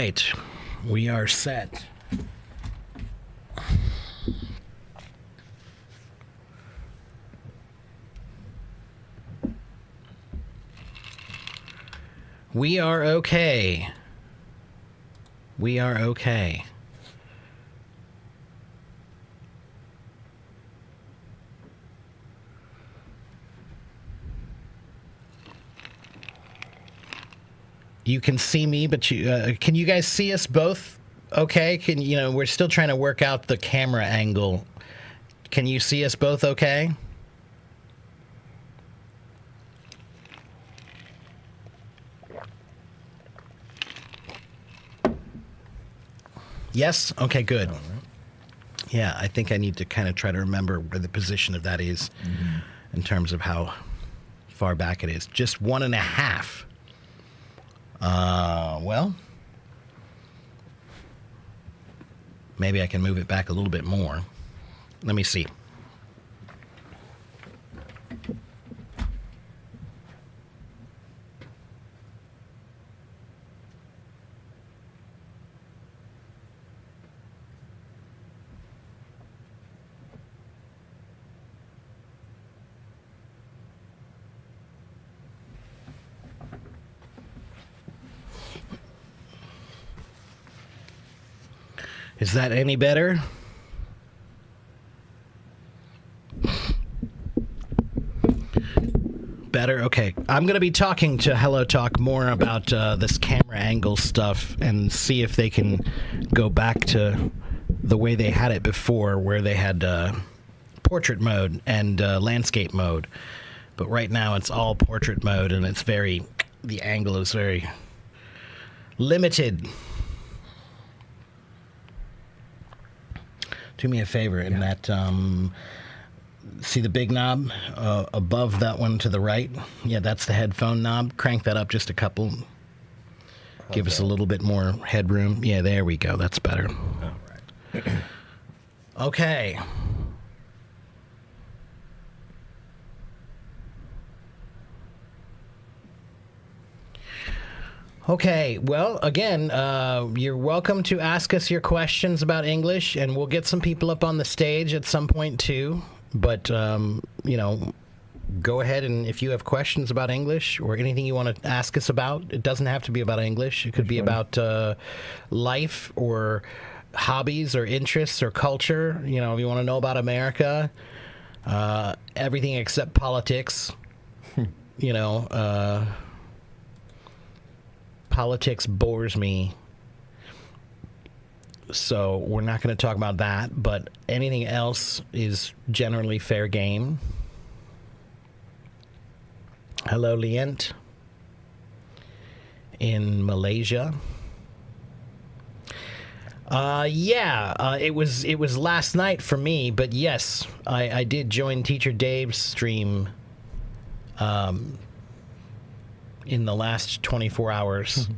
right. We are set. We are okay. We are okay. You can see me, but can you guys see us both? Okay. We're still trying to work out the camera angle. Can you see us both? Okay. Yes. Okay. Good. Right. Yeah, I think I need to kind of try to remember where the position of that is in terms of how far back it is. Just 1.5. Well, maybe I can move it back a little bit more. Let me see. Is that any better? Better? Okay. I'm going to be talking to HelloTalk more about this camera angle stuff and see if they can go back to the way they had it before, where they had portrait mode and landscape mode. But right now it's all portrait mode, and the angle is very limited. Do me a favor in that, see the big knob above that one to the right? Yeah, that's the headphone knob. Crank that up just a couple. Give us a little bit more headroom. Yeah, there we go. That's better. All right. Okay. Okay, well, again, you're welcome to ask us your questions about English, and we'll get some people up on the stage at some point, too. But, go ahead, and if you have questions about English or anything you want to ask us about, it doesn't have to be about English. It could be about life or hobbies or interests or culture. If you want to know about America, everything except politics, Politics bores me, so we're not going to talk about that, but anything else is generally fair game. Hello, Lient in Malaysia. It was last night for me, but yes, I did join Teacher Dave's stream in the last 24 hours.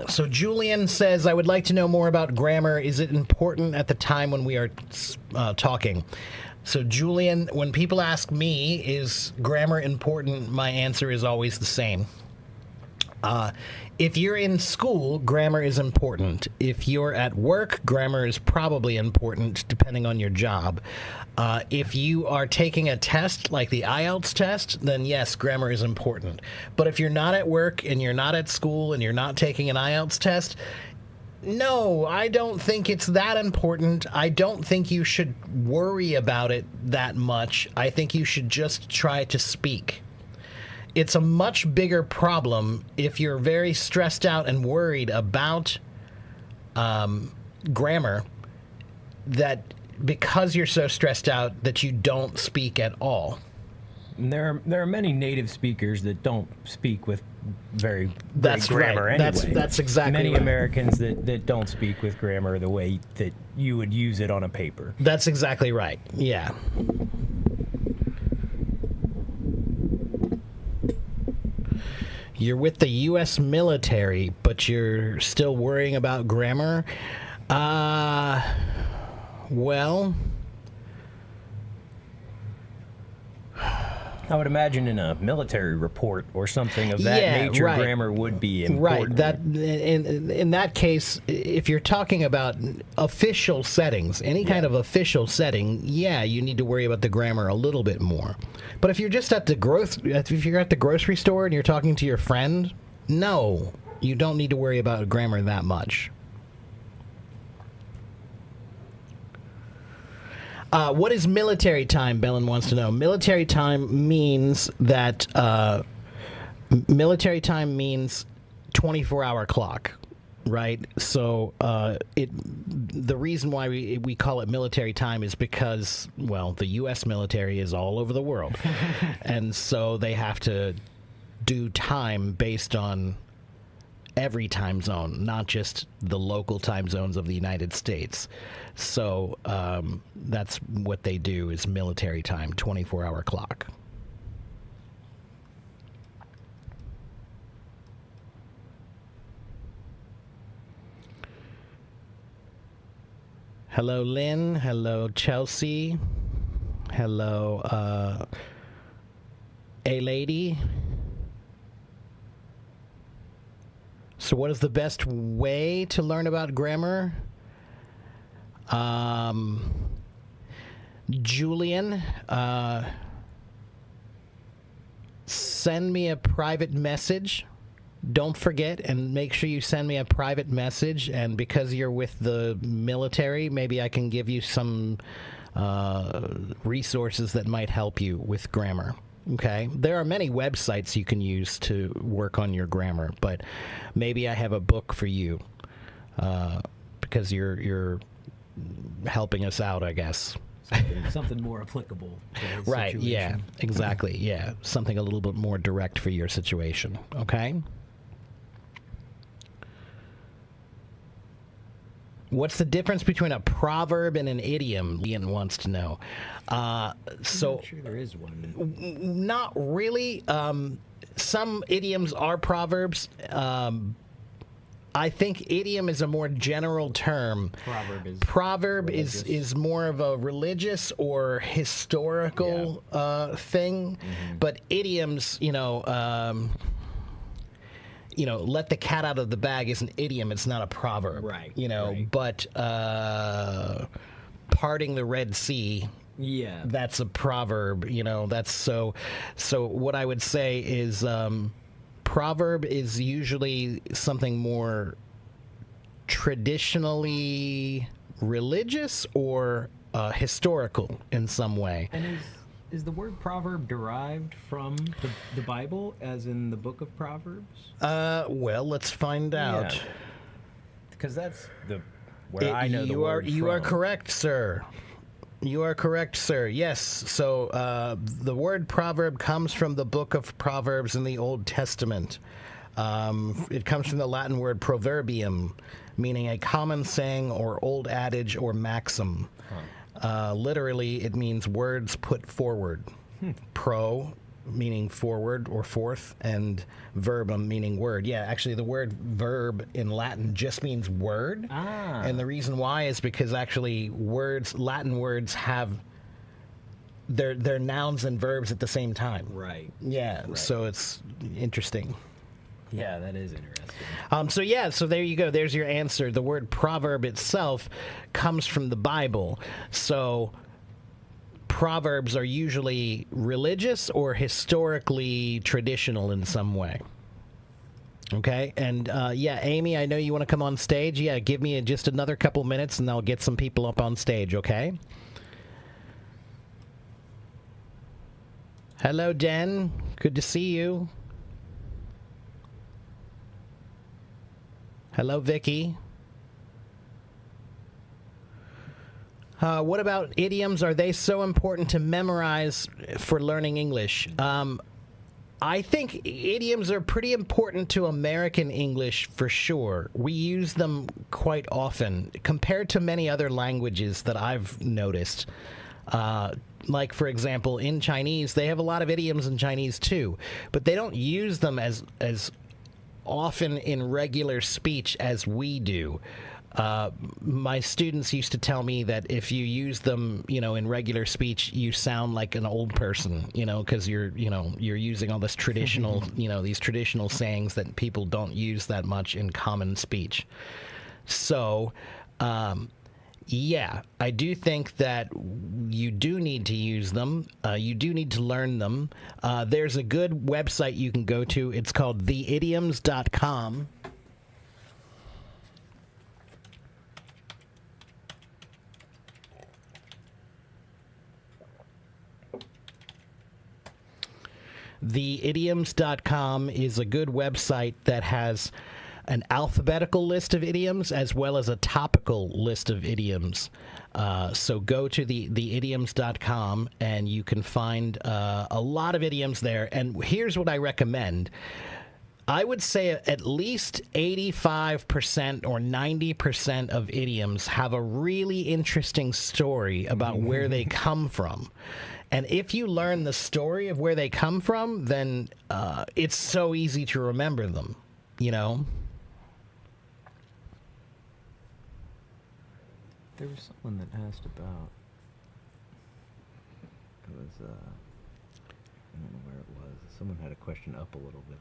So Julian says, I would like to know more about grammar. Is it important at the time when we are talking? So Julian, when people ask me, is grammar important, my answer is always the same. If you're in school, grammar is important. If you're at work, grammar is probably important, depending on your job. If you are taking a test like the IELTS test, then yes, grammar is important. But if you're not at work and you're not at school and you're not taking an IELTS test, no, I don't think it's that important. I don't think you should worry about it that much. I think you should just try to speak. It's a much bigger problem if you're very stressed out and worried about grammar, that because you're so stressed out that you don't speak at all. And there are many native speakers that don't speak with very that's great grammar right. anyway. That's exactly many right. Americans that don't speak with grammar the way that you would use it on a paper. That's exactly right. Yeah. You're with the U.S. military, but you're still worrying about grammar? Well, I would imagine in a military report or something of that Yeah, nature, right. grammar would be Right. important. That in that case, if you're talking about official settings, any kind of official setting, yeah, you need to worry about the grammar a little bit more. But if you're just at the if you're at the grocery store and you're talking to your friend, no, you don't need to worry about grammar that much. What is military time? Belen wants to know. Military time means that military time means 24-hour clock, right? So the reason why we call it military time is because, well, the U.S. military is all over the world, and so they have to do time based on every time zone, not just the local time zones of the United States. So that's what they do is military time, 24-hour clock. Hello, Lynn. Hello, Chelsea. Hello, A-Lady. So what is the best way to learn about grammar? Julian, send me a private message. Don't forget, and make sure you send me a private message. And because you're with the military, maybe I can give you some resources that might help you with grammar. Okay, there are many websites you can use to work on your grammar, but maybe I have a book for you because you're helping us out, I guess. Something more applicable to the Right? situation. Yeah, exactly. Yeah, something a little bit more direct for your situation. Okay. What's the difference between a proverb and an idiom? Ian wants to know. So, I'm sure there is one. not really. Some idioms are proverbs. I think idiom is a more general term. Proverb is Proverb religious. is more of a religious or historical thing, but idioms, let the cat out of the bag is an idiom. It's not a proverb, Right, right. right. But parting the Red Sea, Yeah. that's a proverb. That's so. So what I would say is, proverb is usually something more traditionally religious or historical in some way. And is the word proverb derived from the Bible, as in the book of Proverbs? Well, let's find out. Because that's where I know the you word you are from. correct, sir. You are correct, sir. Yes. So the word proverb comes from the book of Proverbs in the Old Testament. It comes from the Latin word proverbium, meaning a common saying or old adage or maxim. Literally, it means words put forward. Pro, meaning forward or forth, and verbum, meaning word. Yeah, actually, the word verb in Latin just means word. And the reason why is because actually Latin words have their nouns and verbs at the same time. Right. Yeah, Right. so it's interesting. Yeah, that is interesting. So there you go. There's your answer. The word proverb itself comes from the Bible. So proverbs are usually religious or historically traditional in some way. Okay, and Amy, I know you want to come on stage. Yeah, give me just another couple minutes, and I'll get some people up on stage. Okay. Hello, Den. Good to see you. Hello, Vicky. What about idioms? Are they so important to memorize for learning English? I think idioms are pretty important to American English for sure. We use them quite often compared to many other languages that I've noticed. Like, for example, in Chinese, they have a lot of idioms in Chinese too, but they don't use them as often in regular speech as we do. My students used to tell me that if you use them, in regular speech, you sound like an old person, because you're using all this traditional, these traditional sayings that people don't use that much in common speech. So, yeah, I do think that you do need to use them. You do need to learn them. There's a good website you can go to. It's called theidioms.com. Theidioms.com is a good website that has an alphabetical list of idioms as well as a topical list of idioms. So go to theidioms.com and you can find a lot of idioms there. And here's what I recommend. I would say at least 85% or 90% of idioms have a really interesting story about where they come from. And if you learn the story of where they come from, then it's so easy to remember them, There was someone that asked about, it was, I don't know where it was. Someone had a question up a little bit.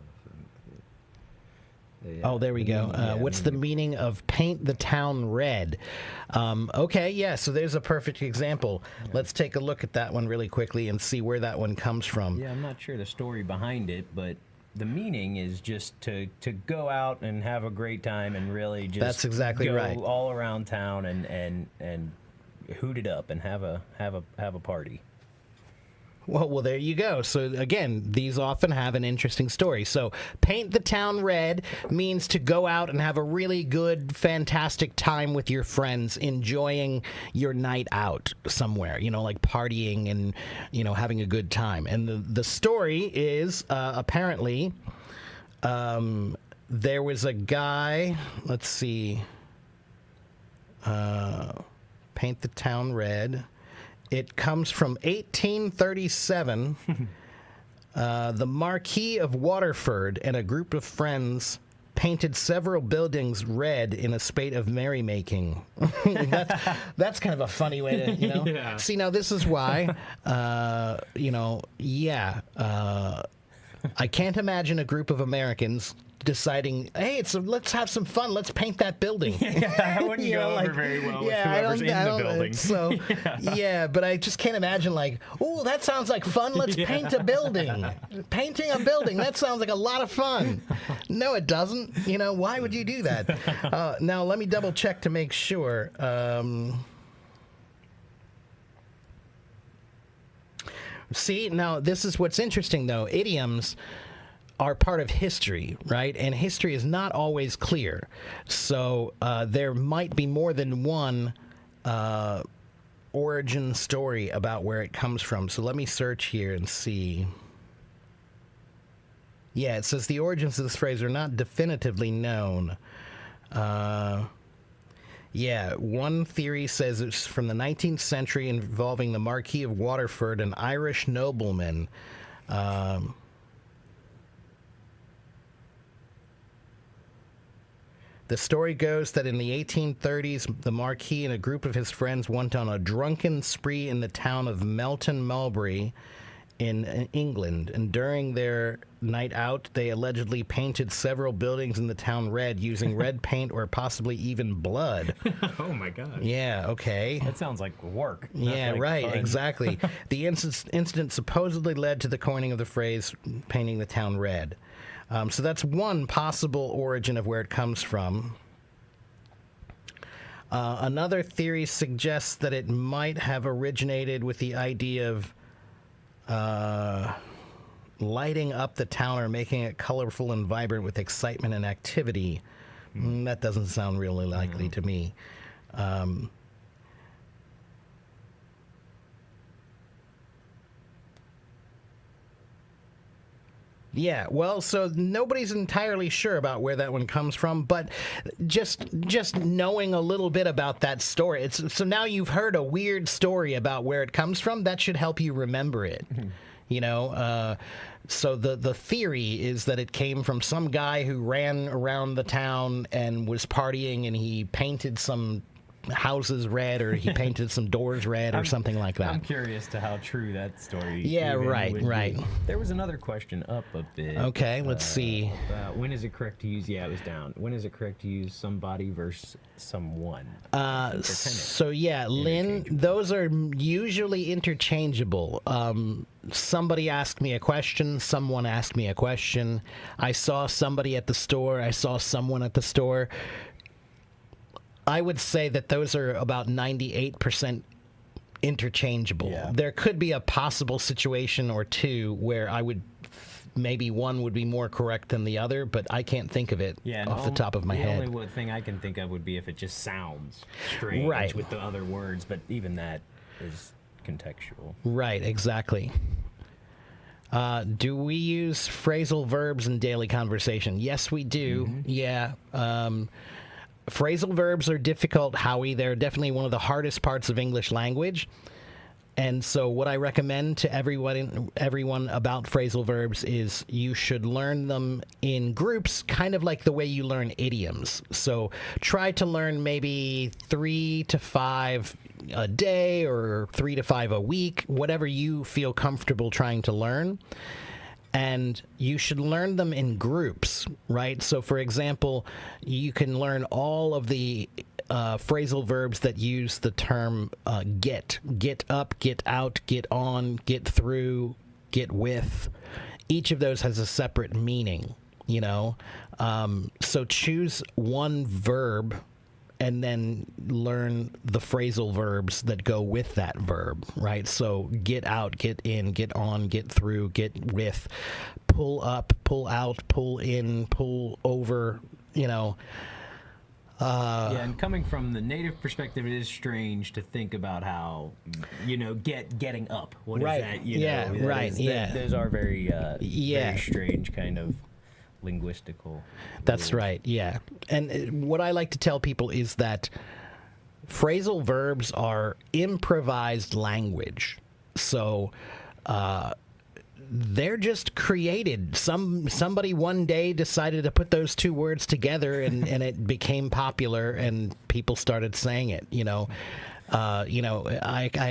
There we go. What's the meaning of paint the town red? Okay, yeah, so there's a perfect example. Yeah. Let's take a look at that one really quickly and see where that one comes from. Yeah, I'm not sure the story behind it, but the meaning is just to go out and have a great time and really just That's exactly go right. all around town and hoot it up and have a party. Well, there you go. So, again, these often have an interesting story. So, paint the town red means to go out and have a really good, fantastic time with your friends, enjoying your night out somewhere, like partying and, having a good time. And the story is apparently there was a guy, let's see, paint the town red. It comes from 1837. The Marquis of Waterford and a group of friends painted several buildings red in a spate of merrymaking. That's kind of a funny way to, Yeah. See, now this is why, I can't imagine a group of Americans deciding, hey, let's have some fun. Let's paint that building. Yeah, I wouldn't go over very well with whoever's in the building. So, yeah, but I just can't imagine oh, that sounds like fun. Let's paint a building. Painting a building, that sounds like a lot of fun. No, it doesn't. Why would you do that? Now, let me double check to make sure. See, now this is what's interesting, though. Idioms are part of history, right? And history is not always clear. So there might be more than one origin story about where it comes from. So let me search here and see. Yeah, it says the origins of this phrase are not definitively known. Yeah, one theory says it's from the 19th century involving the Marquis of Waterford, an Irish nobleman. The story goes that in the 1830s, the Marquis and a group of his friends went on a drunken spree in the town of Melton Mulberry in England, and during their night out, they allegedly painted several buildings in the town red using red paint or possibly even blood. Oh my God. Yeah, okay. That sounds like work. Yeah, right, fun. Exactly. The incident supposedly led to the coining of the phrase painting the town red. So that's one possible origin of where it comes from. Another theory suggests that it might have originated with the idea of lighting up the town or making it colorful and vibrant with excitement and activity. That doesn't sound really likely to me. Yeah, well, so nobody's entirely sure about where that one comes from, but just knowing a little bit about that story, so now you've heard a weird story about where it comes from. That should help you remember it. So the theory is that it came from some guy who ran around the town and was partying, and he painted some houses red, or he painted some doors red, or something like that. I'm curious to how true that story. Yeah, even right, would right. be. There was another question up a bit. Okay, let's see. About when is it correct to use? Yeah, it was down. When is it correct to use somebody versus someone? So yeah, Lynn, those are usually interchangeable. Somebody asked me a question, someone asked me a question. I saw somebody at the store, I saw someone at the store. I would say that those are about 98% interchangeable. Yeah. There could be a possible situation or two where maybe one would be more correct than the other, but I can't think of it off the top of my head. The only thing I can think of would be if it just sounds strange Right. with the other words, but even that is contextual. Right, exactly. Do we use phrasal verbs in daily conversation? Yes, we do. Mm-hmm. Yeah. Phrasal verbs are difficult, Howie. They're definitely one of the hardest parts of English language. And so what I recommend to everyone about phrasal verbs is you should learn them in groups, kind of like the way you learn idioms. So try to learn maybe 3 to 5 a day or 3 to 5 a week, whatever you feel comfortable trying to learn. And you should learn them in groups, right? So, for example, you can learn all of the phrasal verbs that use the term get up, get out, get on, get through, get with. Each of those has a separate meaning, So choose one verb and then learn the phrasal verbs that go with that verb, right? So get out, get in, get on, get through, get with, pull up, pull out, pull in, pull over, Yeah, and coming from the native perspective, it is strange to think about how, getting up. What is that? Those are very, very strange kind of linguistical. That's rules. right, yeah. And what I like to tell people is that phrasal verbs are improvised language. So they're just created. Somebody one day decided to put those two words together, and it became popular, and people started saying it, I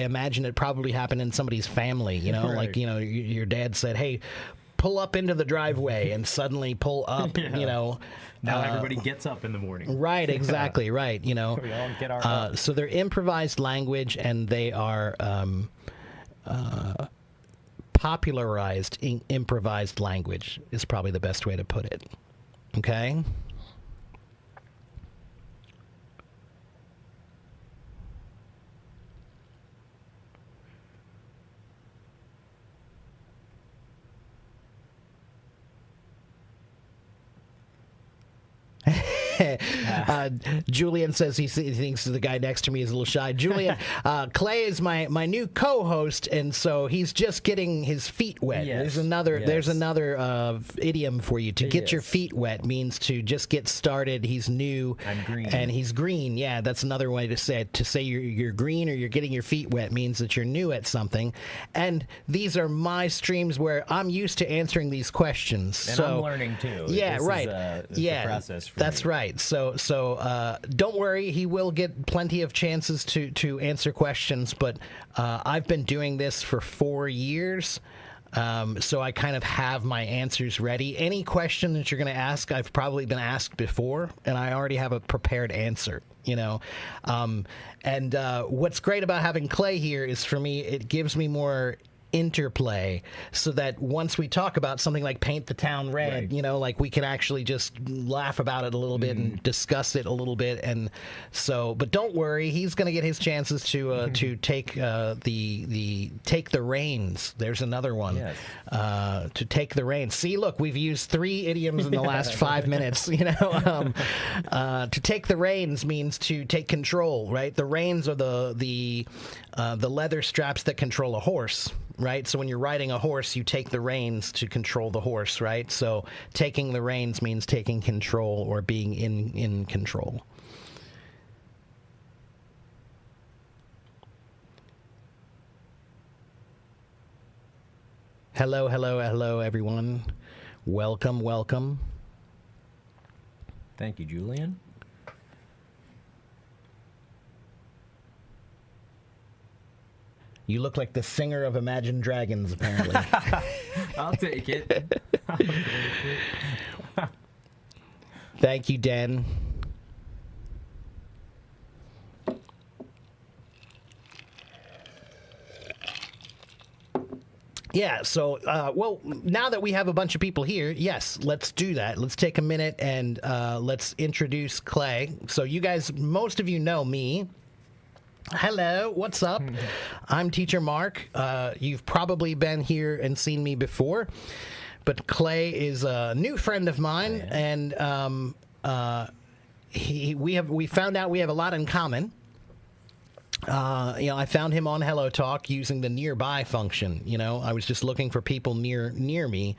imagine it probably happened in somebody's family, Right. like, your dad said, hey, pull up into the driveway, and suddenly pull up, Now everybody gets up in the morning. Right, exactly, right, We all get our So they're improvised language, and they are popularized improvised language is probably the best way to put it. Okay? Julian says he thinks the guy next to me is a little shy. Julian, Clay is my new co-host, and so he's just getting his feet wet. Yes. There's another idiom for you. To get your Yes. feet wet means to just get started. He's new. I'm green. And he's green. Yeah, that's another way to say it. To say you're green or you're getting your feet wet means that you're new at something. And these are my streams where I'm used to answering these questions. And so I'm learning too. Yeah, This right. Is, the process for That's me. right. So don't worry. He will get plenty of chances to answer questions. But I've been doing this for 4 years. So I kind of have my answers ready. Any question that you're going to ask, I've probably been asked before, and I already have a prepared answer. And what's great about having Clay here is, for me, it gives me more interplay, so that once we talk about something like Paint the Town Red, Right. like we can actually just laugh about it a little bit and discuss it a little bit. And so, but don't worry, he's going to get his chances to take take the reins. There's another one. Yes. To take the reins. See, look, we've used 3 idioms in the last 5 minutes. To take the reins means to take control, right? The reins are the leather straps that control a horse, right? So when you're riding a horse, you take the reins to control the horse, right? So taking the reins means taking control or being in control. Hello, hello, hello, everyone. Welcome, welcome. Thank you, Julian. You look like the singer of Imagine Dragons, apparently. I'll take it. Thank you, Dan. Yeah, so, well, now that we have a bunch of people here, yes, let's do that. Let's take a minute and let's introduce Clay. So you guys, most of you know me. Hello, what's up? I'm Teacher Mark. You've probably been here and seen me before, but Clay is a new friend of mine, and we found out we have a lot in common. I found him on Hello Talk using the nearby function. I was just looking for people near me,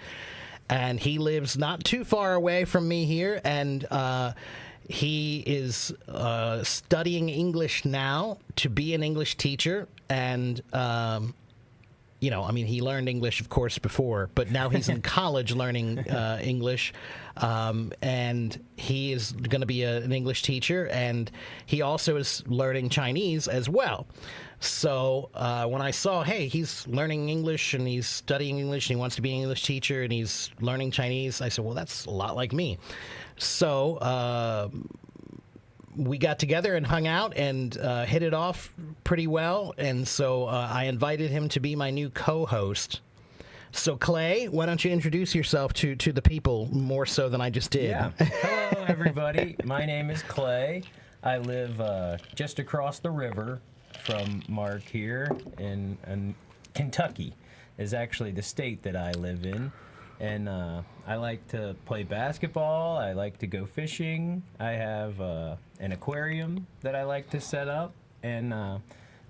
and he lives not too far away from me here, and he is studying English now to be an English teacher, and he learned English, of course, before, but now he's in college learning English, and he is going to be an English teacher, and he also is learning Chinese as well. So when I saw, hey, he's learning English, and he's studying English, and he wants to be an English teacher, and he's learning Chinese, I said, well, that's a lot like me. So we got together and hung out and hit it off pretty well. And so I invited him to be my new co-host. So, Clay, why don't you introduce yourself to the people more so than I just did? Yeah. Hello, everybody. My name is Clay. I live just across the river from Mark here in Kentucky is actually the state that I live in. And I like to play basketball. I like to go fishing. I have an aquarium that I like to set up. And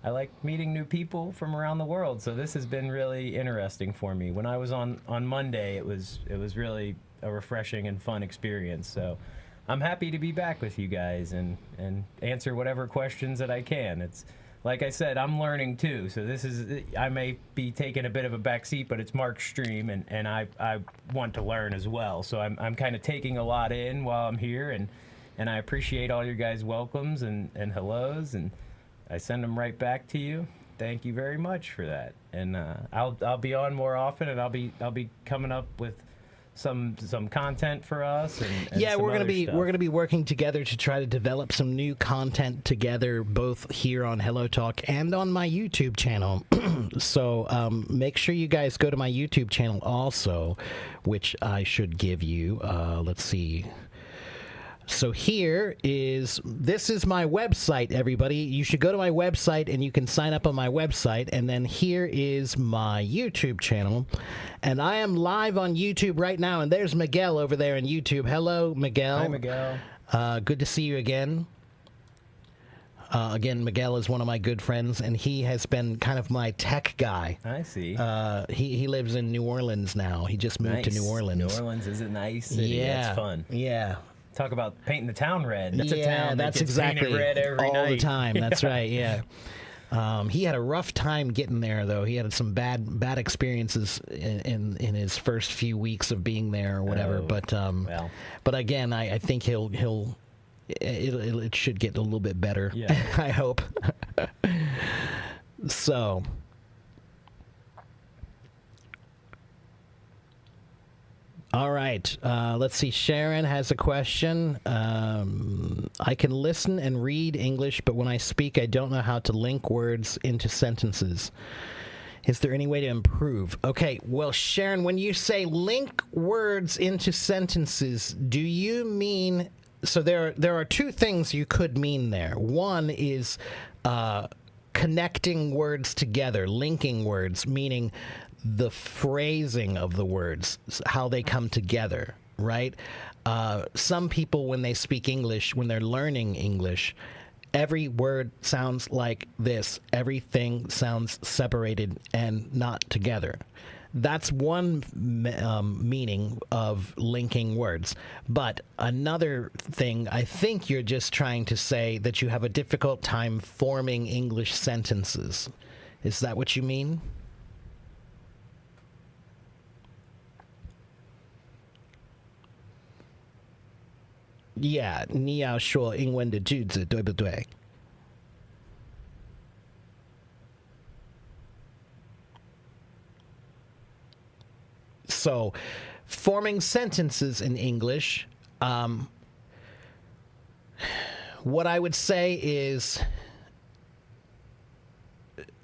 I like meeting new people from around the world. So this has been really interesting for me. When I was on Monday, it was really a refreshing and fun experience. So I'm happy to be back with you guys and answer whatever questions that I can. It's like I said, I'm learning too, so I may be taking a bit of a backseat, but it's Mark's stream, and I want to learn as well. So I'm kind of taking a lot in while I'm here, and I appreciate all your guys' welcomes and hellos, and I send them right back to you. Thank you very much for that, and I'll be on more often, and I'll be coming up with some content for us. And yeah, we're gonna be working together to try to develop some new content together, both here on Hello Talk and on my YouTube channel. So make sure you guys go to my YouTube channel also, which I should give you. Let's see. So this is my website, everybody. You should go to my website and you can sign up on my website. And then here is my YouTube channel. And I am live on YouTube right now. And there's Miguel over there on YouTube. Hello, Miguel. Hi, Miguel. Good to see you again. Again, Miguel is one of my good friends, and he has been kind of my tech guy. I see. He lives in New Orleans now. He just moved to New Orleans. New Orleans is a nice city. Yeah. It's fun. Yeah. Talk about painting the town red. That's a town that gets painted red every night. All the time. That's right, yeah. He had a rough time getting there, though. He had some bad experiences in his first few weeks of being there or whatever. Well. But again, I think it should get a little bit better. Yeah. I hope. So. All right. Let's see. Sharon has a question. I can listen and read English, but when I speak, I don't know how to link words into sentences. Is there any way to improve? Okay. Well, Sharon, when you say link words into sentences, do you mean... So there are two things you could mean there. One is connecting words together, linking words, meaning the phrasing of the words, how they come together, right? Some people, when they speak English, when they're learning English, every word sounds like this. Everything sounds separated and not together. That's one meaning of linking words. But another thing, I think you're just trying to say that you have a difficult time forming English sentences. Is that what you mean? Yeah， 你要说英文的句子，对不对？ So, forming sentences in English, what I would say is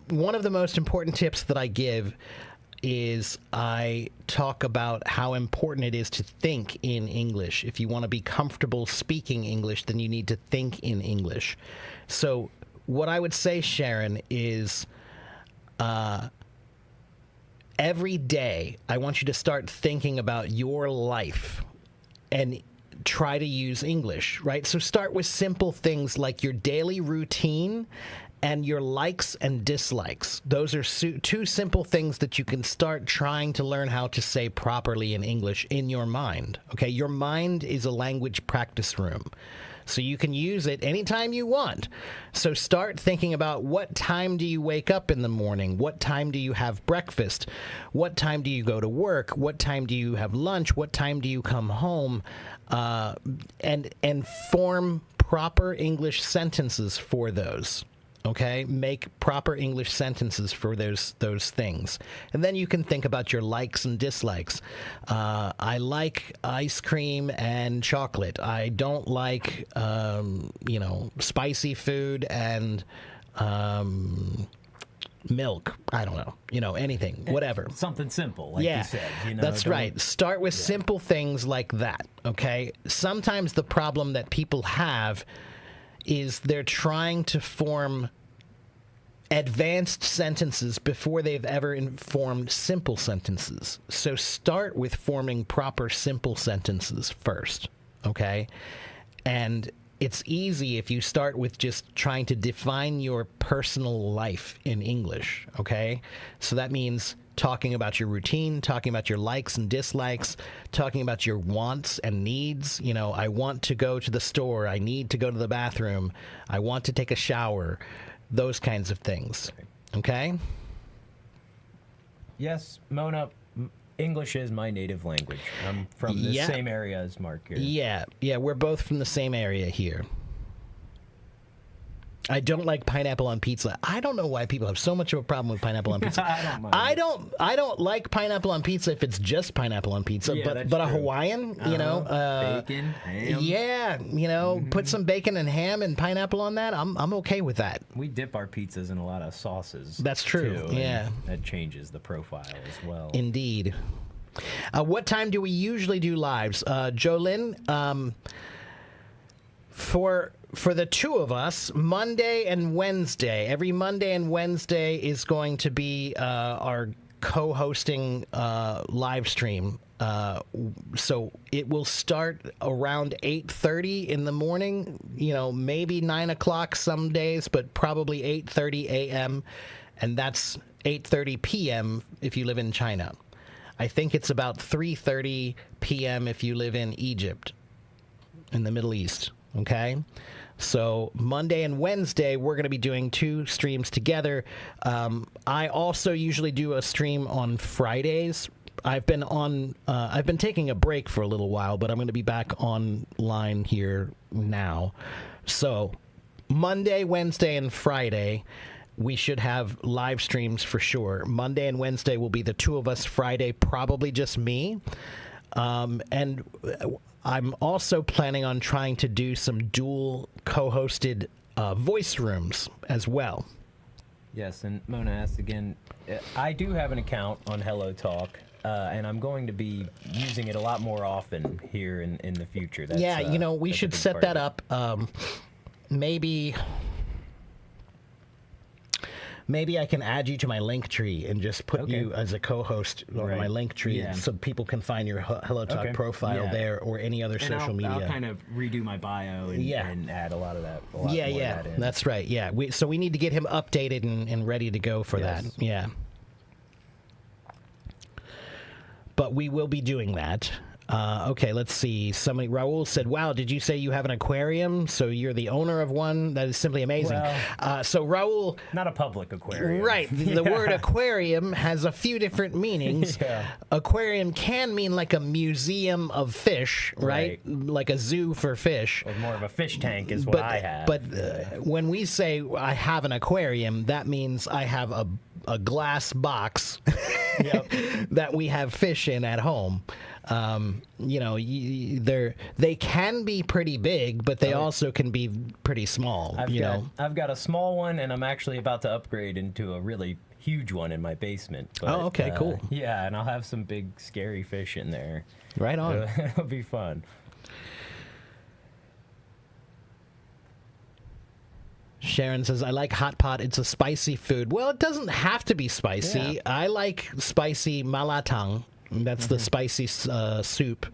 one of the most important tips that I give is I talk about how important it is to think in English. If you want to be comfortable speaking English, then you need to think in English. So what I would say, Sharon, is every day I want you to start thinking about your life and try to use English, right? So start with simple things like your daily routine and your likes and dislikes. Those are two simple things that you can start trying to learn how to say properly in English in your mind. Okay, your mind is a language practice room. So you can use it anytime you want. So start thinking about what time do you wake up in the morning? What time do you have breakfast? What time do you go to work? What time do you have lunch? What time do you come home? And form proper English sentences for those. Okay, make proper English sentences for those things. And then you can think about your likes and dislikes. I like ice cream and chocolate. I don't like, spicy food and milk. I don't know, anything, whatever. Something simple, like you said. That's right. Start with simple things like that, okay? Sometimes the problem that people have is they're trying to form advanced sentences before they've ever formed simple sentences. So start with forming proper simple sentences first, okay? And it's easy if you start with just trying to define your personal life in English, okay? So that means talking about your routine, talking about your likes and dislikes, talking about your wants and needs. I want to go to the store. I need to go to the bathroom. I want to take a shower. Those kinds of things. Okay? Yes, Mona, English is my native language. I'm from the same area as Mark here. Yeah, we're both from the same area here. I don't like pineapple on pizza. I don't know why people have so much of a problem with pineapple on pizza. I don't mind. I don't like pineapple on pizza if it's just pineapple on pizza. But a Hawaiian, bacon, ham. Yeah, put some bacon and ham and pineapple on that. I'm okay with that. We dip our pizzas in a lot of sauces. That's true. Too, yeah, that changes the profile as well. Indeed. What time do we usually do lives, Jolyn? For the two of us, Monday and Wednesday. Every Monday and Wednesday is going to be our co-hosting live stream. So it will start around 8:30 in the morning. Maybe 9 o'clock some days, but probably 8:30 a.m. And that's 8:30 p.m. if you live in China. I think it's about 3:30 p.m. if you live in Egypt, in the Middle East. Okay? So Monday and Wednesday, we're going to be doing 2 streams together. I also usually do a stream on Fridays. I've been taking a break for a little while, but I'm going to be back online here now. So Monday, Wednesday, and Friday, we should have live streams for sure. Monday and Wednesday will be the 2 of us. Friday, probably just me. And I'm also planning on trying to do some dual co-hosted voice rooms as well. Yes, and Mona asked again, I do have an account on Hello Talk, and I'm going to be using it a lot more often here in the future. That's, we should set that up. Maybe I can add you to my Linktree and just put you as a co-host on my Linktree so people can find your Hello Talk profile there or any other social media. I'll kind of redo my bio and add a lot that in. That's right. Yeah, so we need to get him updated and ready to go for that. Yeah. But we will be doing that. Okay, let's see. Raul said, wow, did you say you have an aquarium? So you're the owner of one? That is simply amazing. Well, so Raul... Not a public aquarium. Right. The word aquarium has a few different meanings. Aquarium can mean like a museum of fish, right? Like a zoo for fish. Or more of a fish tank is what I have. But when we say I have an aquarium, that means I have a glass box that we have fish in at home. They can be pretty big, but they also can be pretty small. I've got a small one, and I'm actually about to upgrade into a really huge one in my basement. But, okay, cool. Yeah, and I'll have some big scary fish in there. Right on. It'll be fun. Sharon says, I like hot pot. It's a spicy food. Well, it doesn't have to be spicy. Yeah. I like spicy malatang. That's the spicy soup.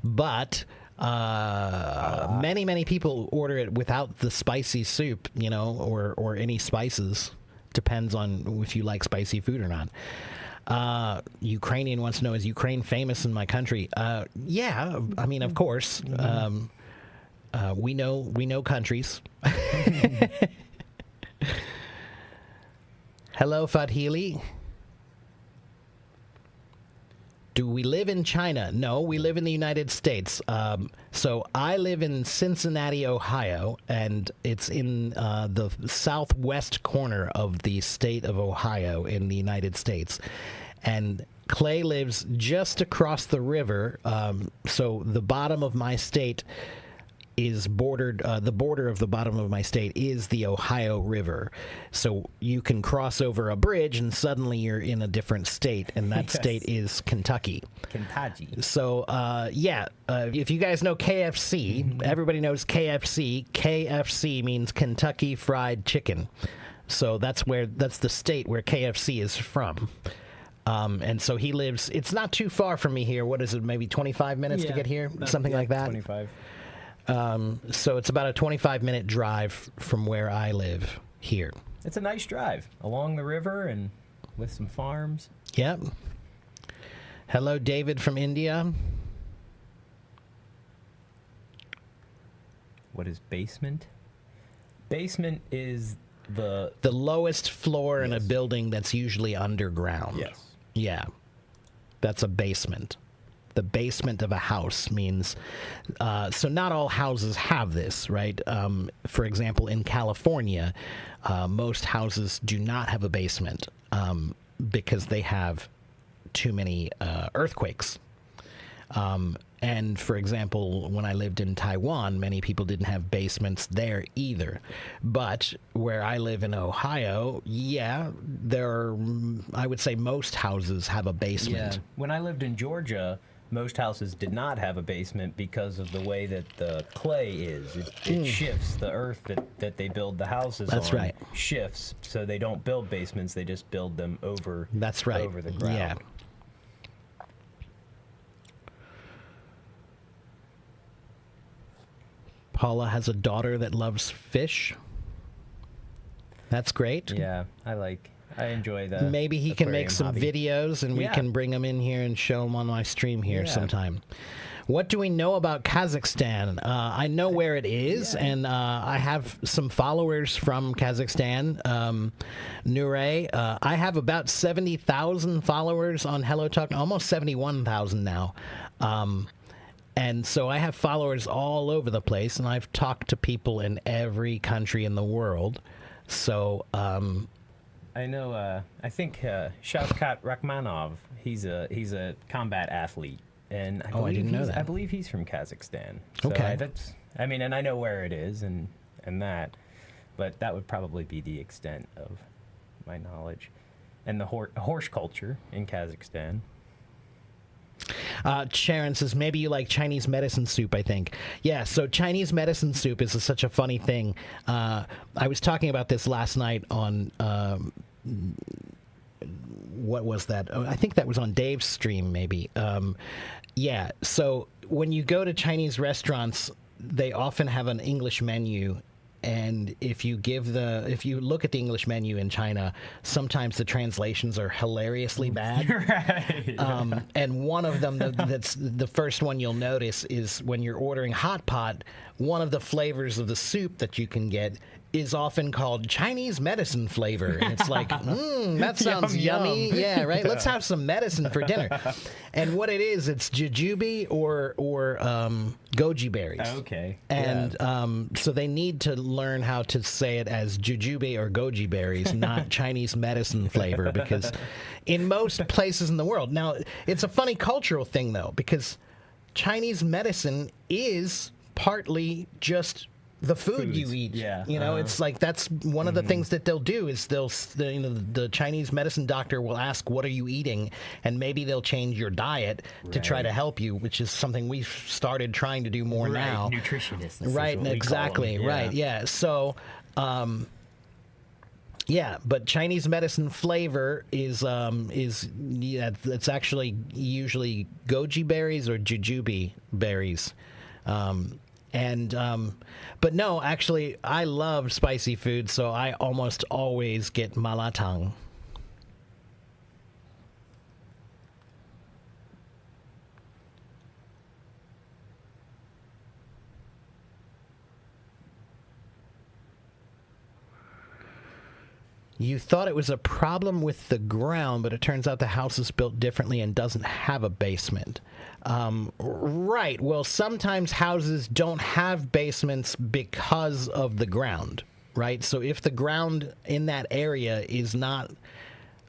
But many people order it without the spicy soup, or any spices. Depends on if you like spicy food or not. Ukrainian wants to know, is Ukraine famous in my country? Yeah, I mean, of course. We know countries. Hello, Fadhili. Do we live in China? No, we live in the United States. So I live in Cincinnati, Ohio, and it's in the southwest corner of the state of Ohio in the United States. And Clay lives just across the river. So the bottom of my state is bordered, the border of the bottom of my state is the Ohio River. So you can cross over a bridge and suddenly you're in a different state, and that state is Kentucky. Kentucky. So, if you guys know KFC, everybody knows KFC. KFC means Kentucky Fried Chicken. So that's the state where KFC is from. And so he lives, it's not too far from me here. What is it, maybe 25 minutes to get here? Something like that? 25. So it's about a 25-minute drive from where I live here. It's a nice drive along the river and with some farms. Yep. Hello, David from India. What is basement? Basement is the lowest floor in a building that's usually underground. Yes. Yeah. That's a basement. The basement of a house means, so not all houses have this, right? For example, in California, most houses do not have a basement because they have too many earthquakes. And for example, when I lived in Taiwan, many people didn't have basements there either. But where I live in Ohio, I would say most houses have a basement. Yeah. When I lived in Georgia, most houses did not have a basement because of the way that the clay is. It shifts. The earth that they build the houses on shifts, so they don't build basements. They just build them over. That's right. Over the ground. Yeah. Paula has a daughter that loves fish. That's great. Yeah, I enjoy that. Maybe he can make some videos and we can bring them in here and show them on my stream here sometime. What do we know about Kazakhstan? I know where it is, and I have some followers from Kazakhstan. Nure, I have about 70,000 followers on Hello Talk, almost 71,000 now. And so I have followers all over the place, and I've talked to people in every country in the world. So, I know. I think Shavkat Rakhmanov. He's a combat athlete, and I didn't know that. I believe he's from Kazakhstan. So okay. And I know where it is, and that, but that would probably be the extent of my knowledge, and the horse culture in Kazakhstan. Sharon says, maybe you like Chinese medicine soup, I think. Yeah, so Chinese medicine soup is such a funny thing. I was talking about this last night on, what was that? Oh, I think that was on Dave's stream, maybe. Yeah, so when you go to Chinese restaurants, they often have an English menu, and if you look at the English menu in China, sometimes the translations are hilariously bad. Right. And one of them, that's the first one you'll notice, is when you're ordering hot pot, one of the flavors of the soup that you can get is often called Chinese medicine flavor. And it's like, that sounds yummy. Yum. Yeah, right? Let's have some medicine for dinner. And what it is, it's jujube or goji berries. Okay. And so they need to learn how to say it as jujube or goji berries, not Chinese medicine flavor, because in most places in the world. Now, it's a funny cultural thing, though, because Chinese medicine is partly just the food you eat. Yeah. It's like that's one of the things that they'll do is the Chinese medicine doctor will ask, what are you eating? And maybe they'll change your diet to try to help you, which is something we've started trying to do more now. Nutritionists. Right, exactly. Right, yeah. So, but Chinese medicine flavor is it's actually usually goji berries or jujube berries. But no, actually, I love spicy food, so I almost always get malatang. You thought it was a problem with the ground, but it turns out the house is built differently and doesn't have a basement. Right. Well, sometimes houses don't have basements because of the ground, right? So if the ground in that area is not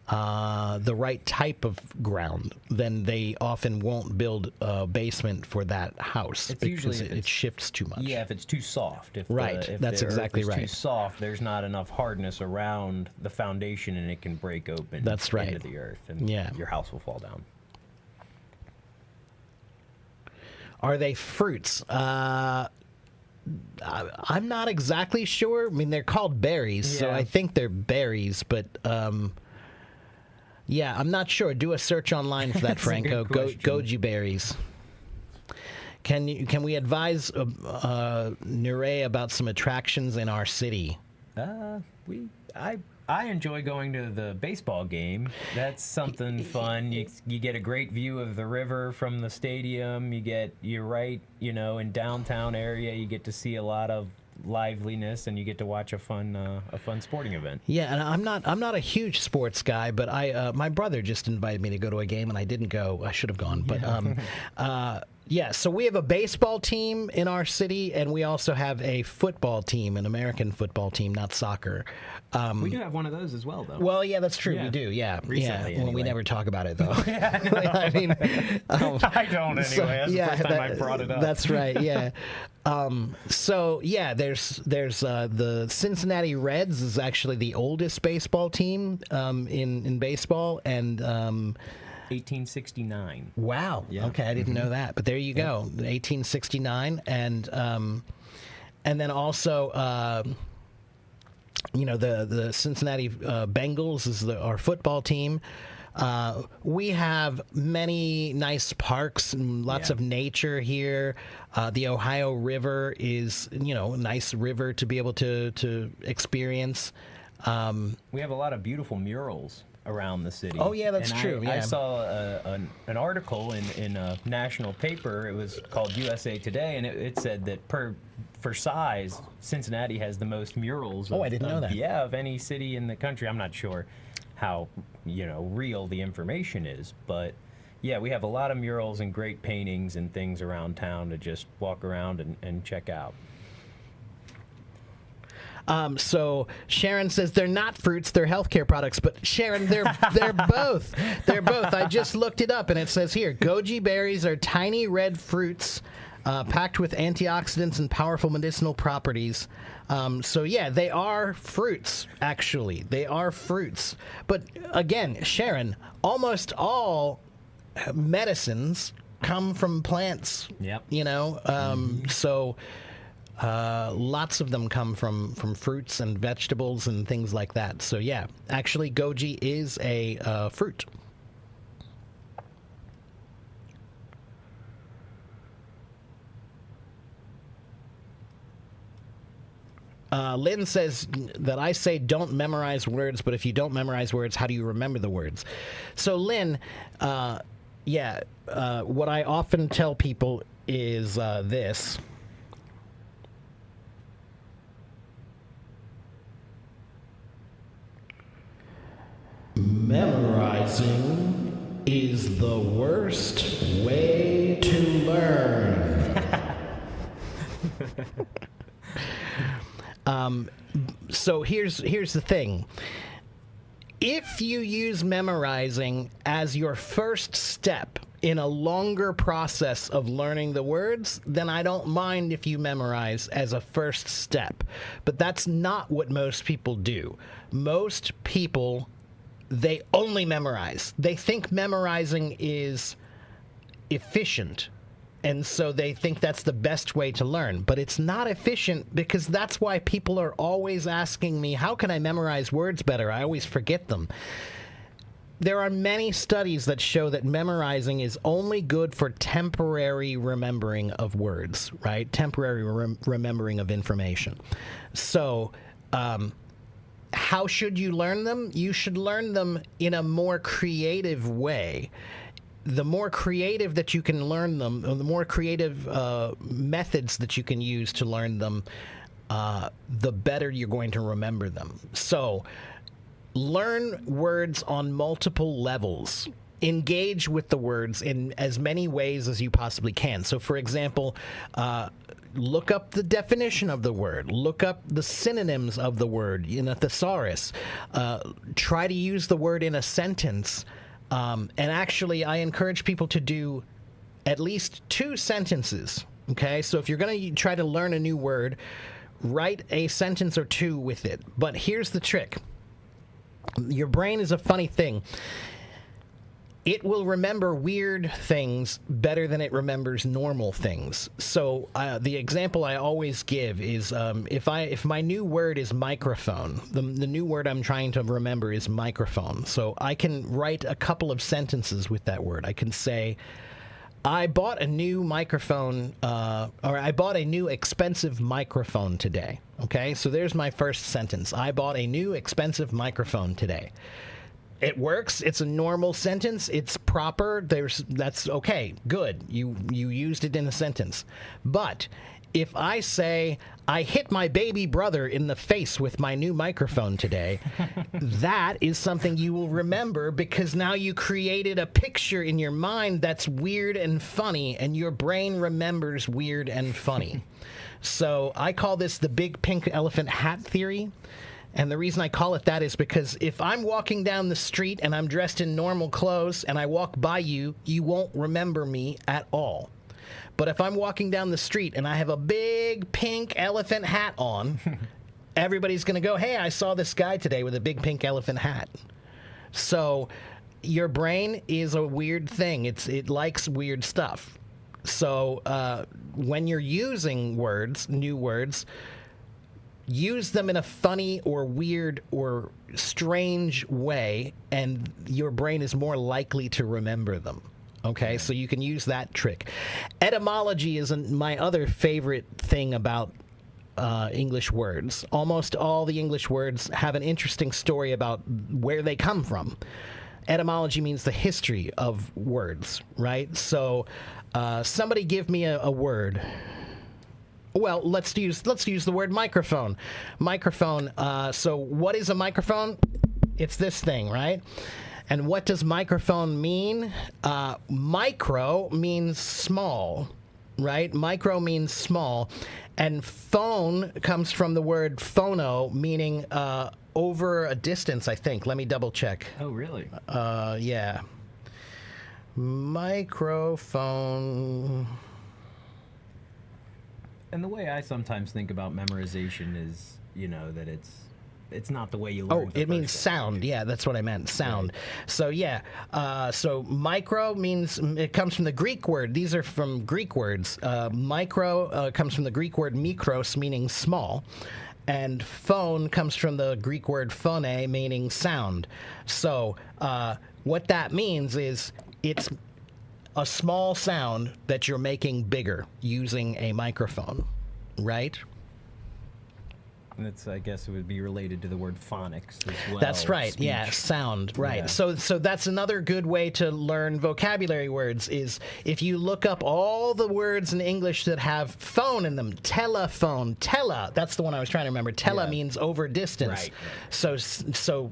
the right type of ground, then they often won't build a basement for that house because it shifts too much. Yeah, if it's too soft. That's exactly right. If it's too soft, there's not enough hardness around the foundation, and it can break open into the earth, and your house will fall down. Are they fruits? I'm not exactly sure. I mean, they're called berries, so I think they're berries, but I'm not sure. Do a search online for that, Franco. Goji berries. Can we advise Nure about some attractions in our city? I enjoy going to the baseball game. That's something fun. You get a great view of the river from the stadium. You're right, in downtown area. You get to see a lot of liveliness, and you get to watch a fun sporting event. Yeah, and I'm not a huge sports guy, but my brother just invited me to go to a game, and I didn't go. I should have gone, but so we have a baseball team in our city, and we also have a football team, an American football team, not soccer. We do have one of those as well, though. Well, yeah, that's true. Yeah. We do, yeah. Recently, Well, we never talk about it, though. I mean, I don't anyway. That's the first time I brought it up. That's right, yeah. There's the Cincinnati Reds is actually the oldest baseball team in baseball, and 1869. Wow. Yeah. Okay, I didn't know that, but there you go, 1869, and then also. The Cincinnati Bengals is our football team. We have many nice parks and lots of nature here. The Ohio River is, a nice river to be able to experience. We have a lot of beautiful murals around the city. Oh, yeah, that's true. I saw an article in a national paper. It was called USA Today, and it said that for size, Cincinnati has the most murals. I didn't know that. Yeah, of any city in the country. I'm not sure how real the information is, but yeah, we have a lot of murals and great paintings and things around town to just walk around and check out. So Sharon says they're not fruits, they're healthcare products. But Sharon, they're both. They're both. I just looked it up, and it says here, goji berries are tiny red fruits packed with antioxidants and powerful medicinal properties. They are fruits, actually. They are fruits. But again, Sharon, almost all medicines come from plants. Yep. Lots of them come from fruits and vegetables and things like that. So, yeah, actually, goji is a fruit. Lynn says that I say don't memorize words, but if you don't memorize words, how do you remember the words? So, Lynn, what I often tell people is this. Memorizing is the worst way to learn. So here's the thing. If you use memorizing as your first step in a longer process of learning the words, then I don't mind if you memorize as a first step. But that's not what most people do. Most people, they only memorize. They think memorizing is efficient, and so they think that's the best way to learn. But it's not efficient, because that's why people are always asking me, how can I memorize words better? I always forget them. There are many studies that show that memorizing is only good for temporary remembering of words, right? Temporary remembering of information. So, how should you learn them? You should learn them in a more creative way. The more creative that you can learn them, the more creative methods that you can use to learn them, the better you're going to remember them. So, learn words on multiple levels. Engage with the words in as many ways as you possibly can. So, for example, look up the definition of the word. Look up the synonyms of the word in a thesaurus. Try to use the word in a sentence. And actually, I encourage people to do at least 2 sentences. Okay? So if you're going to try to learn a new word, write a sentence or 2 with it. But here's the trick. Your brain is a funny thing. It will remember weird things better than it remembers normal things. So the example I always give is if my new word is microphone, the new word I'm trying to remember is microphone. So I can write a couple of sentences with that word. I can say, I bought a new microphone, or I bought a new expensive microphone today. Okay, so there's my first sentence. I bought a new expensive microphone today. It works. It's a normal sentence. It's proper. That's okay. Good. You used it in a sentence. But if I say, I hit my baby brother in the face with my new microphone today, that is something you will remember, because now you created a picture in your mind that's weird and funny, and your brain remembers weird and funny. So I call this the big pink elephant hat theory. And the reason I call it that is because if I'm walking down the street and I'm dressed in normal clothes and I walk by you, you won't remember me at all. But if I'm walking down the street and I have a big pink elephant hat on, everybody's going to go, hey, I saw this guy today with a big pink elephant hat. So your brain is a weird thing. It likes weird stuff. So when you're using words, new words, use them in a funny or weird or strange way, and your brain is more likely to remember them. Okay, so you can use that trick. Etymology is my other favorite thing about English words. Almost all the English words have an interesting story about where they come from. Etymology means the history of words, right? So somebody give me a word. Well, let's use the word microphone. Microphone. So what is a microphone? It's this thing, right? And what does microphone mean? Micro means small, right? Micro means small. And phone comes from the word phono, meaning over a distance, I think. Let me double check. Oh, really? Yeah. Microphone. And the way I sometimes think about memorization is, that it's not the way you learn. Oh, it means sound. Yeah, that's what I meant. Sound. Right. So yeah. So micro means, it comes from the Greek word. These are from Greek words. Micro comes from the Greek word mikros, meaning small. And phone comes from the Greek word phone, meaning sound. So what that means is it's a small sound that you're making bigger using a microphone, right? I guess it would be related to the word phonics as well. That's right. Speech. Yeah, sound. Right. Yeah. So that's another good way to learn vocabulary words is if you look up all the words in English that have phone in them. Telephone, tele. That's the one I was trying to remember. Tele means over distance. Right. So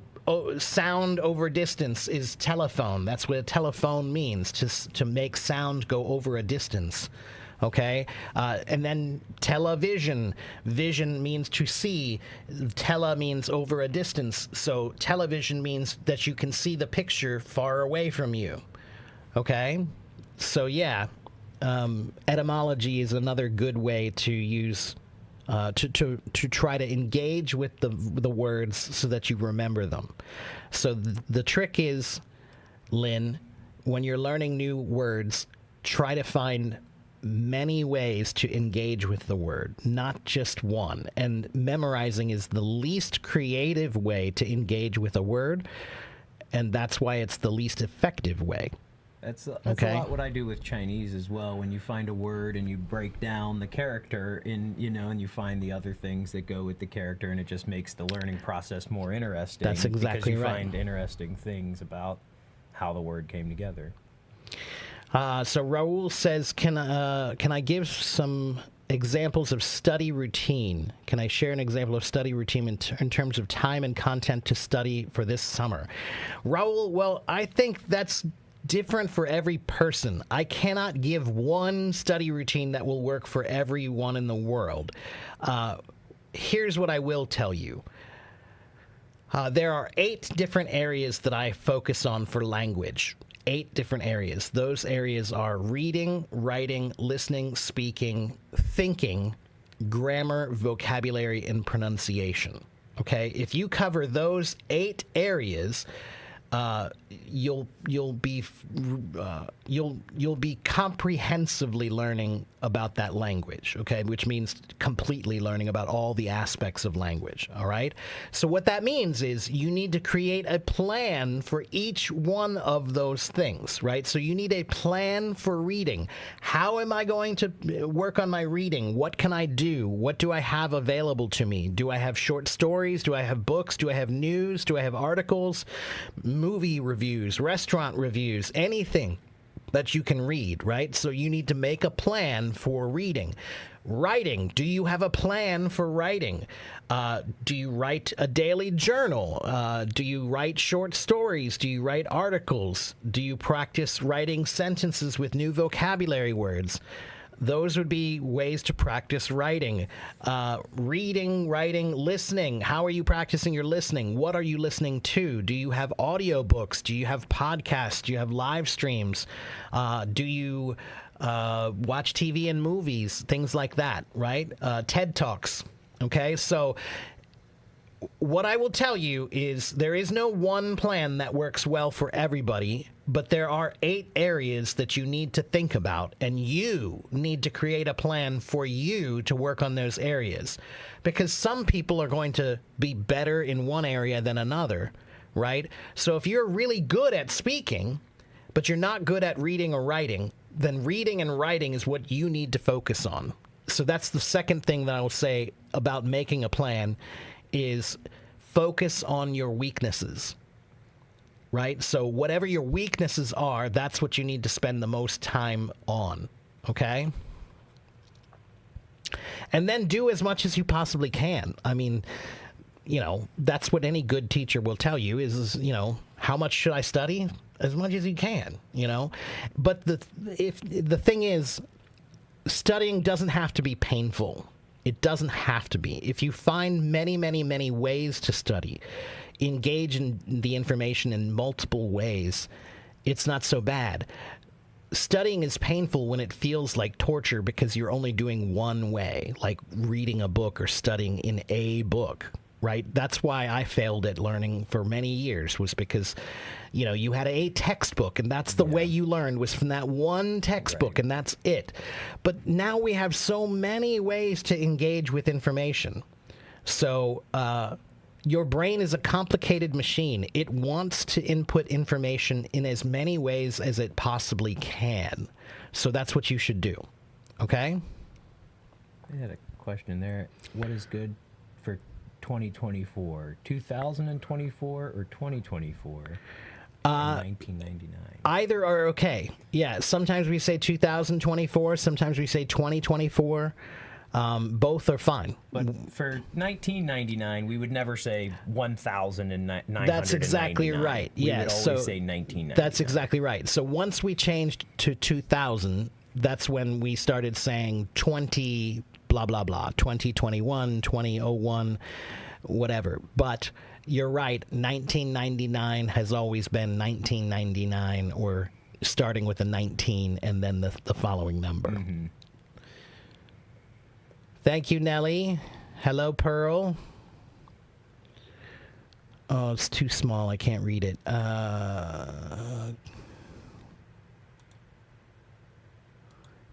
sound over distance is telephone. That's what a telephone means, to make sound go over a distance. Okay, and then television. Vision means to see. Tele means over a distance. So television means that you can see the picture far away from you. Okay, so yeah, etymology is another good way to use to try to engage with the words so that you remember them. So the trick is, Lynn, when you're learning new words, try to find many ways to engage with the word, not just one. And memorizing is the least creative way to engage with a word, and that's why it's the least effective way. That's a lot what I do with Chinese as well. When you find a word and you break down the character and you find the other things that go with the character, and it just makes the learning process more interesting. That's exactly because you right. find interesting things about how the word came together. So Raul says, can I give some examples of study routine? Can I share an example of study routine in terms of time and content to study for this summer? Raul, well, I think that's different for every person. I cannot give one study routine that will work for everyone in the world. Here's what I will tell you. There are 8 different areas that I focus on for language. 8 different areas. Those areas are reading, writing, listening, speaking, thinking, grammar, vocabulary, and pronunciation. Okay? If you cover those 8 areas, you'll be comprehensively learning about that language, okay? Which means completely learning about all the aspects of language, all right? So what that means is you need to create a plan for each one of those things, right? So you need a plan for reading. How am I going to work on my reading? What can I do? What do I have available to me? Do I have short stories? Do I have books? Do I have news? Do I have articles? Movie reviews, restaurant reviews, anything that you can read, right? So you need to make a plan for reading. Writing. Do you have a plan for writing? Do you write a daily journal? Do you write short stories? Do you write articles? Do you practice writing sentences with new vocabulary words? Those would be ways to practice writing. Reading, writing, listening. How are you practicing your listening? What are you listening to? Do you have audiobooks? Do you have podcasts? Do you have live streams? Do you watch TV and movies? Things like that, right? TED Talks. Okay, so what I will tell you is there is no one plan that works well for everybody, but there are 8 areas that you need to think about, and you need to create a plan for you to work on those areas, because some people are going to be better in one area than another, right? So if you're really good at speaking, but you're not good at reading or writing, then reading and writing is what you need to focus on. So that's the second thing that I will say about making a plan is focus on your weaknesses, right? So whatever your weaknesses are, that's what you need to spend the most time on, okay? And then do as much as you possibly can. I mean, that's what any good teacher will tell you is, how much should I study? As much as you can, But the thing is, studying doesn't have to be painful. It doesn't have to be. If you find many, many, many ways to study, engage in the information in multiple ways, it's not so bad. Studying is painful when it feels like torture because you're only doing one way, like reading a book or studying in a book, right? That's why I failed at learning for many years, was because, you had a textbook, and that's the way you learned, was from that one textbook, and that's it. But now we have so many ways to engage with information. So your brain is a complicated machine. It wants to input information in as many ways as it possibly can. So that's what you should do. Okay? I had a question there. What is good for 2024? 2024 or 2024? 1999. Either are okay. Yeah, sometimes we say 2024, sometimes we say 2024. Both are fine. But for 1999, we would never say 1,999. That's exactly right. We would always say 1999. That's exactly right. So once we changed to 2000, that's when we started saying 20 blah blah blah, 2021, 2001, whatever. But you're right, 1999 has always been 1999, or starting with a 19 and then the following number. Mm-hmm. Thank you, Nellie. Hello, Pearl. Oh, it's too small. I can't read it.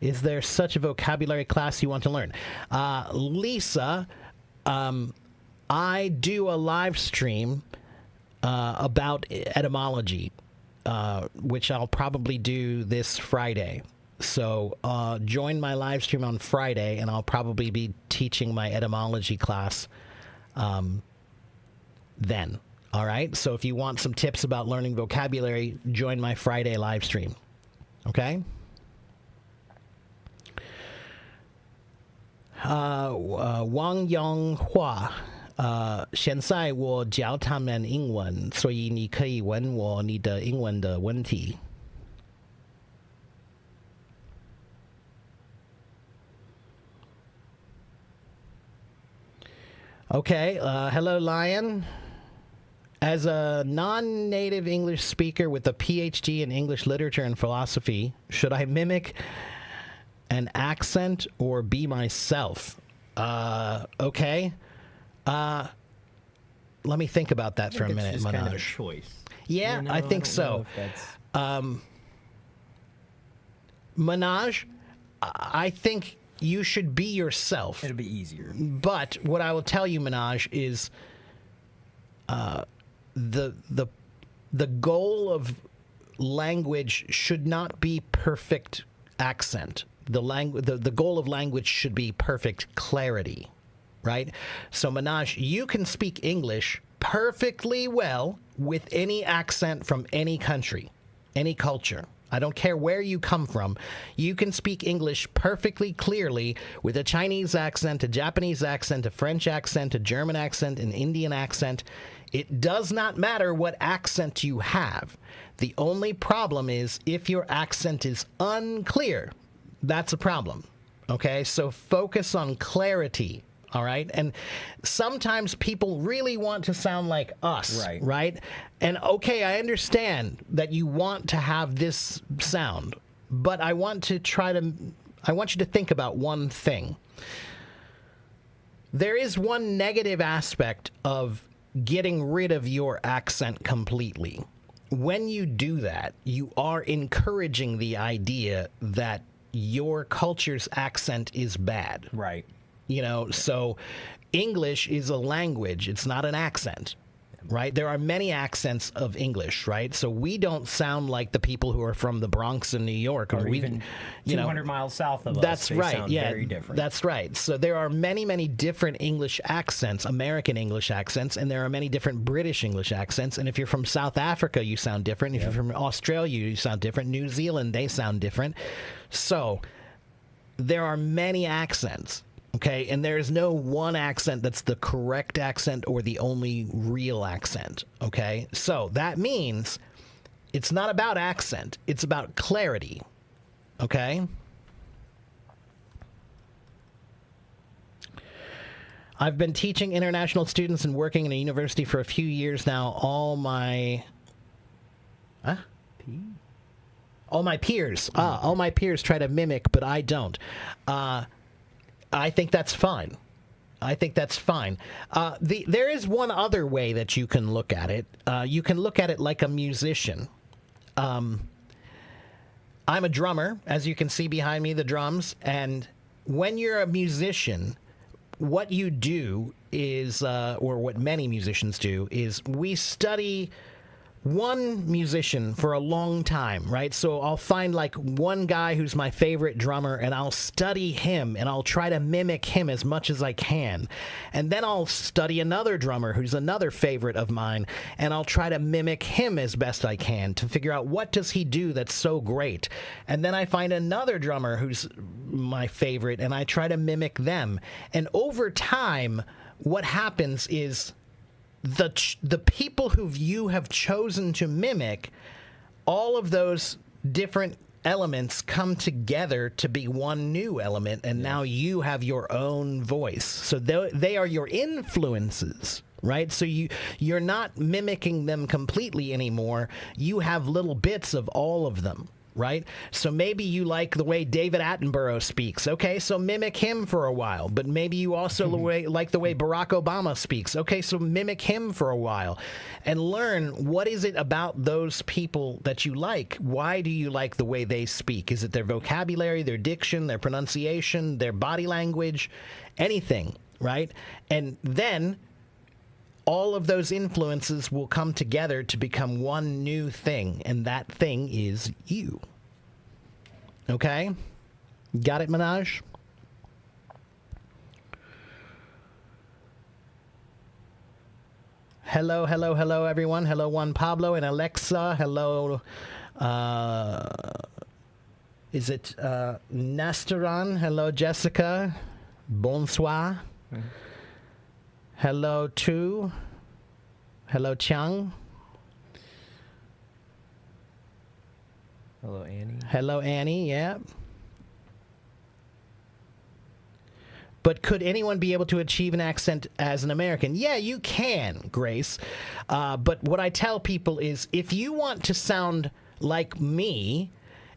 Is there such a vocabulary class you want to learn? Lisa, I do a live stream about etymology, which I'll probably do this Friday. So join my live stream on Friday, and I'll probably be teaching my etymology class then. All right? So if you want some tips about learning vocabulary, join my Friday live stream. Okay? Wang Yonghua. 现在我教他们英文，所以你可以问我你的英文的问题。Okay, hello, Lion. As a non-native English speaker with a PhD in English literature and philosophy, should I mimic an accent or be myself? Okay. Let me think about that for a minute, Manoj. Kind of a choice. Yeah, I think so. Manoj, I think you should be yourself. It'll be easier. But what I will tell you, Manoj, is the goal of language should not be perfect accent. The goal of language should be perfect clarity, right? So, Manoj, you can speak English perfectly well with any accent from any country, any culture. I don't care where you come from. You can speak English perfectly clearly with a Chinese accent, a Japanese accent, a French accent, a German accent, an Indian accent. It does not matter what accent you have. The only problem is if your accent is unclear. That's a problem. Okay? So focus on clarity. All right. And sometimes people really want to sound like us. Right. Right. And okay, I understand that you want to have this sound, but I want you to think about one thing. There is one negative aspect of getting rid of your accent completely. When you do that, you are encouraging the idea that your culture's accent is bad. Right. You know, so English is a language. It's not an accent, right? There are many accents of English, right? So we don't sound like the people who are from the Bronx in New York. Or even 200 miles south of us. That's right. Sound very different. That's right. So there are many, many different English accents, American English accents, and there are many different British English accents. And if you're from South Africa, you sound different. If you're from Australia, you sound different. New Zealand, they sound different. So there are many accents. Okay, and there's no one accent that's the correct accent or the only real accent. Okay, so that means it's not about accent, it's about clarity. Okay? I've been teaching international students and working in a university for a few years now. All my peers try to mimic, but I don't. I think that's fine. There is one other way that you can look at it. You can look at it like a musician. I'm a drummer, as you can see behind me, the drums. And when you're a musician, what you do is, or what many musicians do, is we study one musician for a long time, right? So I'll find like one guy who's my favorite drummer and I'll study him and I'll try to mimic him as much as I can. And then I'll study another drummer who's another favorite of mine and I'll try to mimic him as best I can to figure out what does he do that's so great. And then I find another drummer who's my favorite and I try to mimic them. And over time, what happens is the people who you have chosen to mimic, all of those different elements come together to be one new element, and now you have your own voice. So they are your influences, right? So you're not mimicking them completely anymore. You have little bits of all of them. Right? So maybe you like the way David Attenborough speaks. Okay, so mimic him for a while. But maybe you also like the way Barack Obama speaks. Okay, so mimic him for a while. And learn what is it about those people that you like. Why do you like the way they speak? Is it their vocabulary, their diction, their pronunciation, their body language? Anything, right? And then all of those influences will come together to become one new thing, and that thing is you. Okay? Got it, Minaj? Hello, hello, hello, everyone. Hello, Juan Pablo and Alexa. Hello, is it Nastaran? Hello, Jessica. Bonsoir. Mm-hmm. Hello, Tu. Hello, Chang. Hello, Annie. Hello, Annie, yeah. But could anyone be able to achieve an accent as an American? Yeah, you can, Grace. But what I tell people is if you want to sound like me,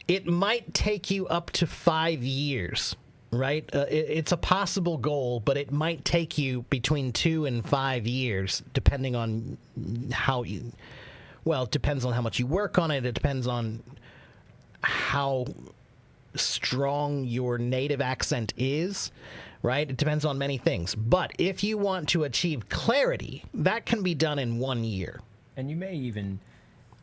it might take you up to 5 years. Right? It's a possible goal, but it might take you between 2 and 5 years, depending on how you... Well, it depends on how much you work on it. It depends on how strong your native accent is, right? It depends on many things. But if you want to achieve clarity, that can be done in 1 year. And you may even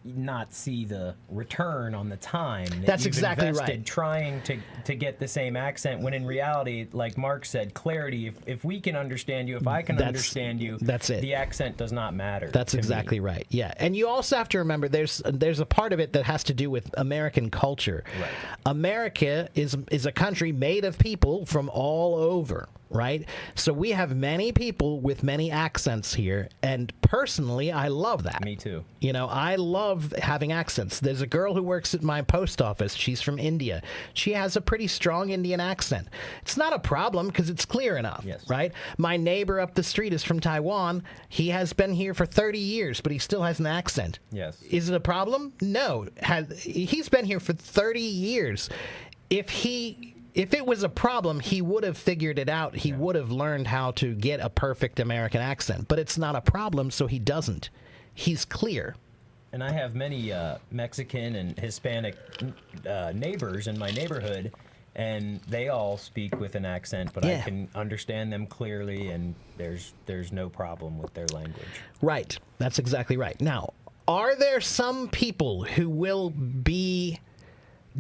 not see the return on the time that's you've exactly invested right. Trying to get the same accent, when in reality, like Mark said, clarity, if we can understand you, if I can understand you, that's it. The accent does not matter. That's exactly right. Yeah. And you also have to remember there's a part of it that has to do with American culture. Right. America is a country made of people from all over. Right? So we have many people with many accents here, and personally, I love that. Me too. You know, I love having accents. There's a girl who works at my post office. She's from India. She has a pretty strong Indian accent. It's not a problem because it's clear enough, right? My neighbor up the street is from Taiwan. He has been here for 30 years, but he still has an accent. Yes. Is it a problem? No. He's been here for 30 years. If it was a problem, he would have figured it out. He would have learned how to get a perfect American accent. But it's not a problem, so he doesn't. He's clear. And I have many Mexican and Hispanic neighbors in my neighborhood, and they all speak with an accent, but I can understand them clearly, and there's no problem with their language. Right. That's exactly right. Now, are there some people who will be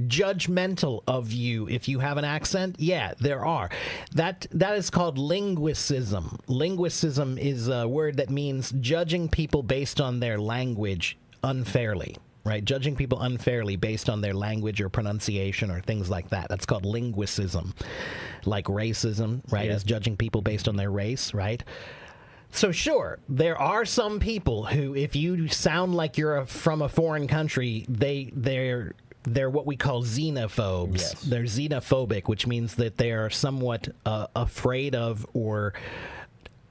judgmental of you if you have an accent? Yeah, there are. That is called linguicism. Linguicism is a word that means judging people based on their language unfairly, right? Judging people unfairly based on their language or pronunciation or things like that. That's called linguicism. Like racism, right? Is judging people based on their race, right? So sure, there are some people who, if you sound like you're from a foreign country, they're what we call xenophobes. Yes. They're xenophobic, which means that they are somewhat afraid of or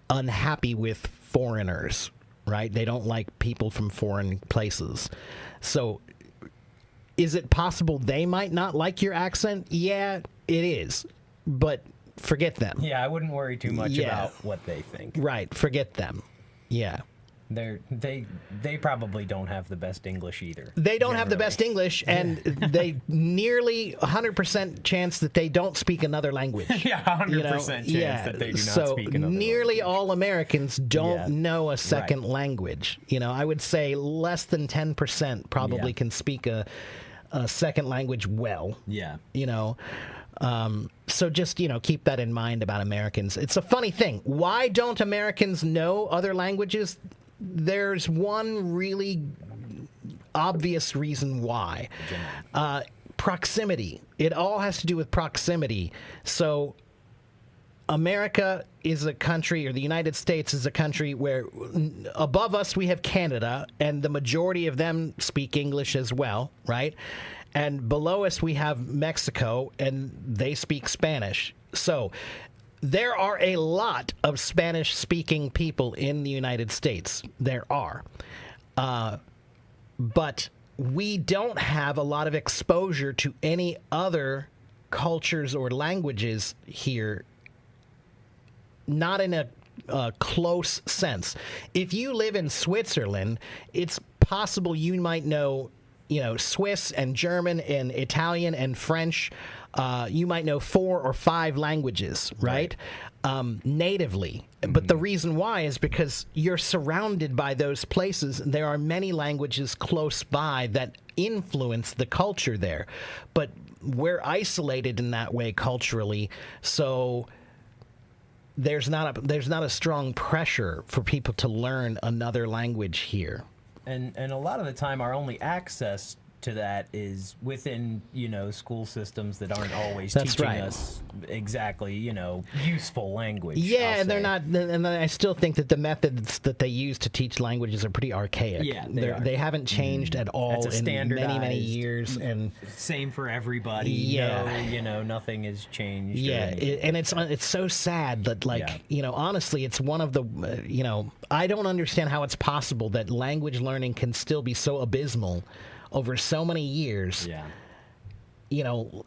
unhappy with foreigners, right? They don't like people from foreign places. So is it possible they might not like your accent? Yeah, it is. But forget them. Yeah, I wouldn't worry too much about what they think. Right, forget them. Yeah. They probably don't have the best English either. They don't have the best English, and they nearly 100% chance that they don't speak another language. 100% chance that they do not speak another language. Nearly all Americans don't know a second language. I would say less than 10% probably can speak a second language well. Yeah. So just, keep that in mind about Americans. It's a funny thing. Why don't Americans know other languages? There's one really obvious reason why. Proximity. It all has to do with proximity. So America is a country, or the United States is a country where above us we have Canada, and the majority of them speak English as well, right? And below us we have Mexico, and they speak Spanish. So there are a lot of Spanish-speaking people in the United States. There are. But we don't have a lot of exposure to any other cultures or languages here, not in a close sense. If you live in Switzerland, it's possible you might know Swiss and German and Italian and French. You might know 4 or 5 languages, right? Natively. Mm-hmm. But the reason why is because you're surrounded by those places. There are many languages close by that influence the culture there. But we're isolated in that way culturally, so there's not a strong pressure for people to learn another language here. And a lot of the time, our only access to that is within, school systems that aren't always teaching us exactly, useful language. Yeah, and they're not, and I still think that the methods that they use to teach languages are pretty archaic. Yeah, they haven't changed at all in many years. And same for everybody. Yeah. Nothing has changed. Yeah, and it's so sad that, honestly, it's one of the, I don't understand how it's possible that language learning can still be so abysmal over so many years. Yeah.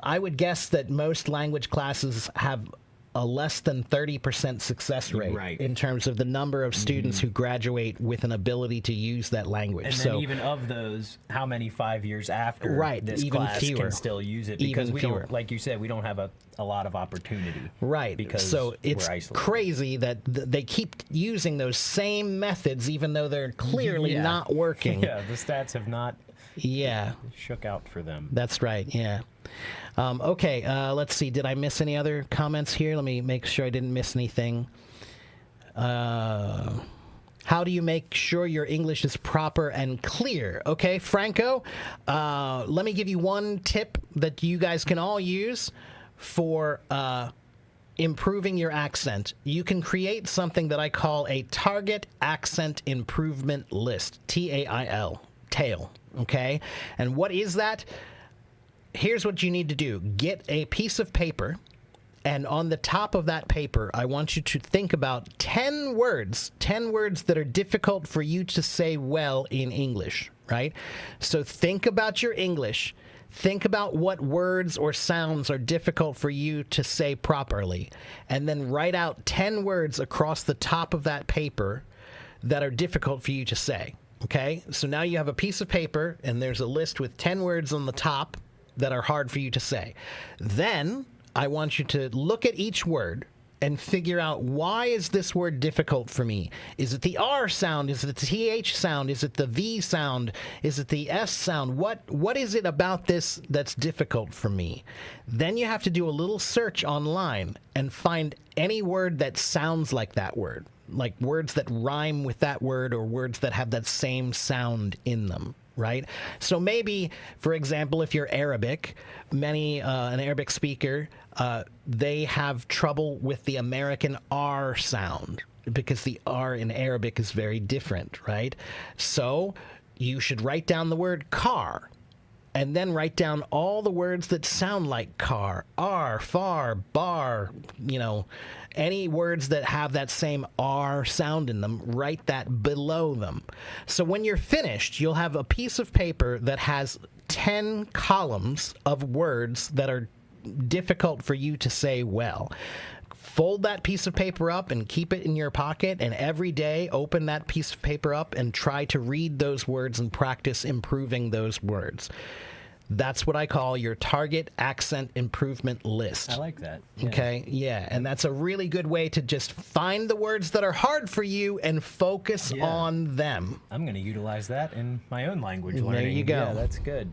I would guess that most language classes have a less than 30% success rate in terms of the number of students who graduate with an ability to use that language. And then even of those, how many 5 years after this even class fewer. Can still use it? Because we don't, like you said, we don't have a lot of opportunity. Right. Because so it's crazy that they keep using those same methods even though they're clearly not working. Yeah, the stats have not Yeah. shook out for them. That's right, yeah. Okay, let's see. Did I miss any other comments here? Let me make sure I didn't miss anything. How do you make sure your English is proper and clear? Okay, Franco, let me give you one tip that you guys can all use for improving your accent. You can create something that I call a Target Accent Improvement List, TAIL, TAIL, okay? And what is that? Here's what you need to do. Get a piece of paper, and on the top of that paper, I want you to think about 10 words that are difficult for you to say well in English, right? So think about your English. Think about what words or sounds are difficult for you to say properly, and then write out 10 words across the top of that paper that are difficult for you to say, okay? So now you have a piece of paper, and there's a list with 10 words on the top that are hard for you to say. Then I want you to look at each word and figure out, why is this word difficult for me? Is it the R sound? Is it the TH sound? Is it the V sound? Is it the S sound? What is it about this that's difficult for me? Then you have to do a little search online and find any word that sounds like that word, like words that rhyme with that word or words that have that same sound in them. Right? So maybe, for example, if you're Arabic, an Arabic speaker, they have trouble with the American R sound because the R in Arabic is very different, right? So you should write down the word car and then write down all the words that sound like car, R, far, bar, any words that have that same R sound in them, write that below them. So when you're finished, you'll have a piece of paper that has 10 columns of words that are difficult for you to say well. fold that piece of paper up and keep it in your pocket, and every day open that piece of paper up and try to read those words and practice improving those words. That's what I call your target accent improvement list. I like that. Yeah. Okay, yeah, and that's a really good way to just find the words that are hard for you and focus on them. I'm going to utilize that in my own language learning. There you go. Yeah, that's good.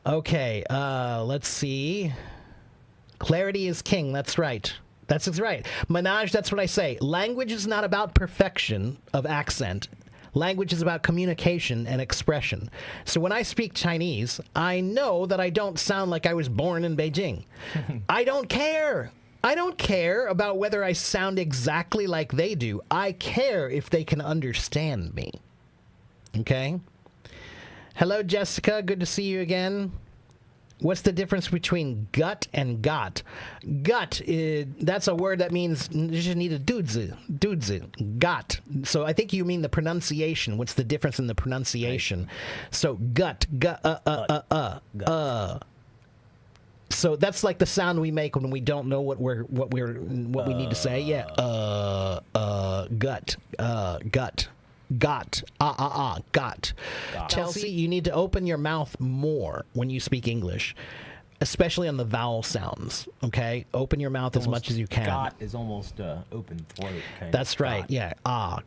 Okay, let's see. Clarity is king. That's right. That's right. Manoj, that's what I say. Language is not about perfection of accent. Language is about communication and expression. So when I speak Chinese, I know that I don't sound like I was born in Beijing. I don't care. I don't care about whether I sound exactly like they do. I care if they can understand me. Okay? Hello, Jessica. Good to see you again. What's the difference between gut and got? Gut, that's a word that means you just need a dudze, got. So I think you mean the pronunciation. What's the difference in the pronunciation? So gut. So that's like the sound we make when we don't know what we need to say. Yeah. Gut. Got. Got. Chelsea, you need to open your mouth more when you speak English, especially on the vowel sounds, okay? Open your mouth as much as you can. Got is almost open throat. That's right, yeah.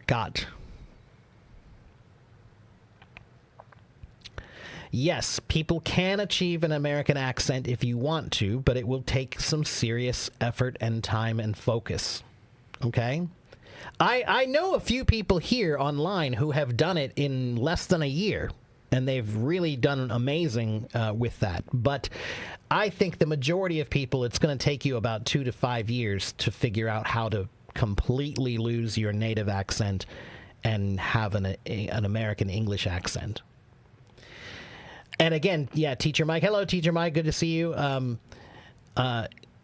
Got. Yes, people can achieve an American accent if you want to, but it will take some serious effort and time and focus, okay? I know a few people here online who have done it in less than a year, and they've really done amazing with that. But I think the majority of people, it's going to take you about 2 to 5 years to figure out how to completely lose your native accent and have an American English accent. And again, yeah, Teacher Mike. Hello, Teacher Mike. Good to see you.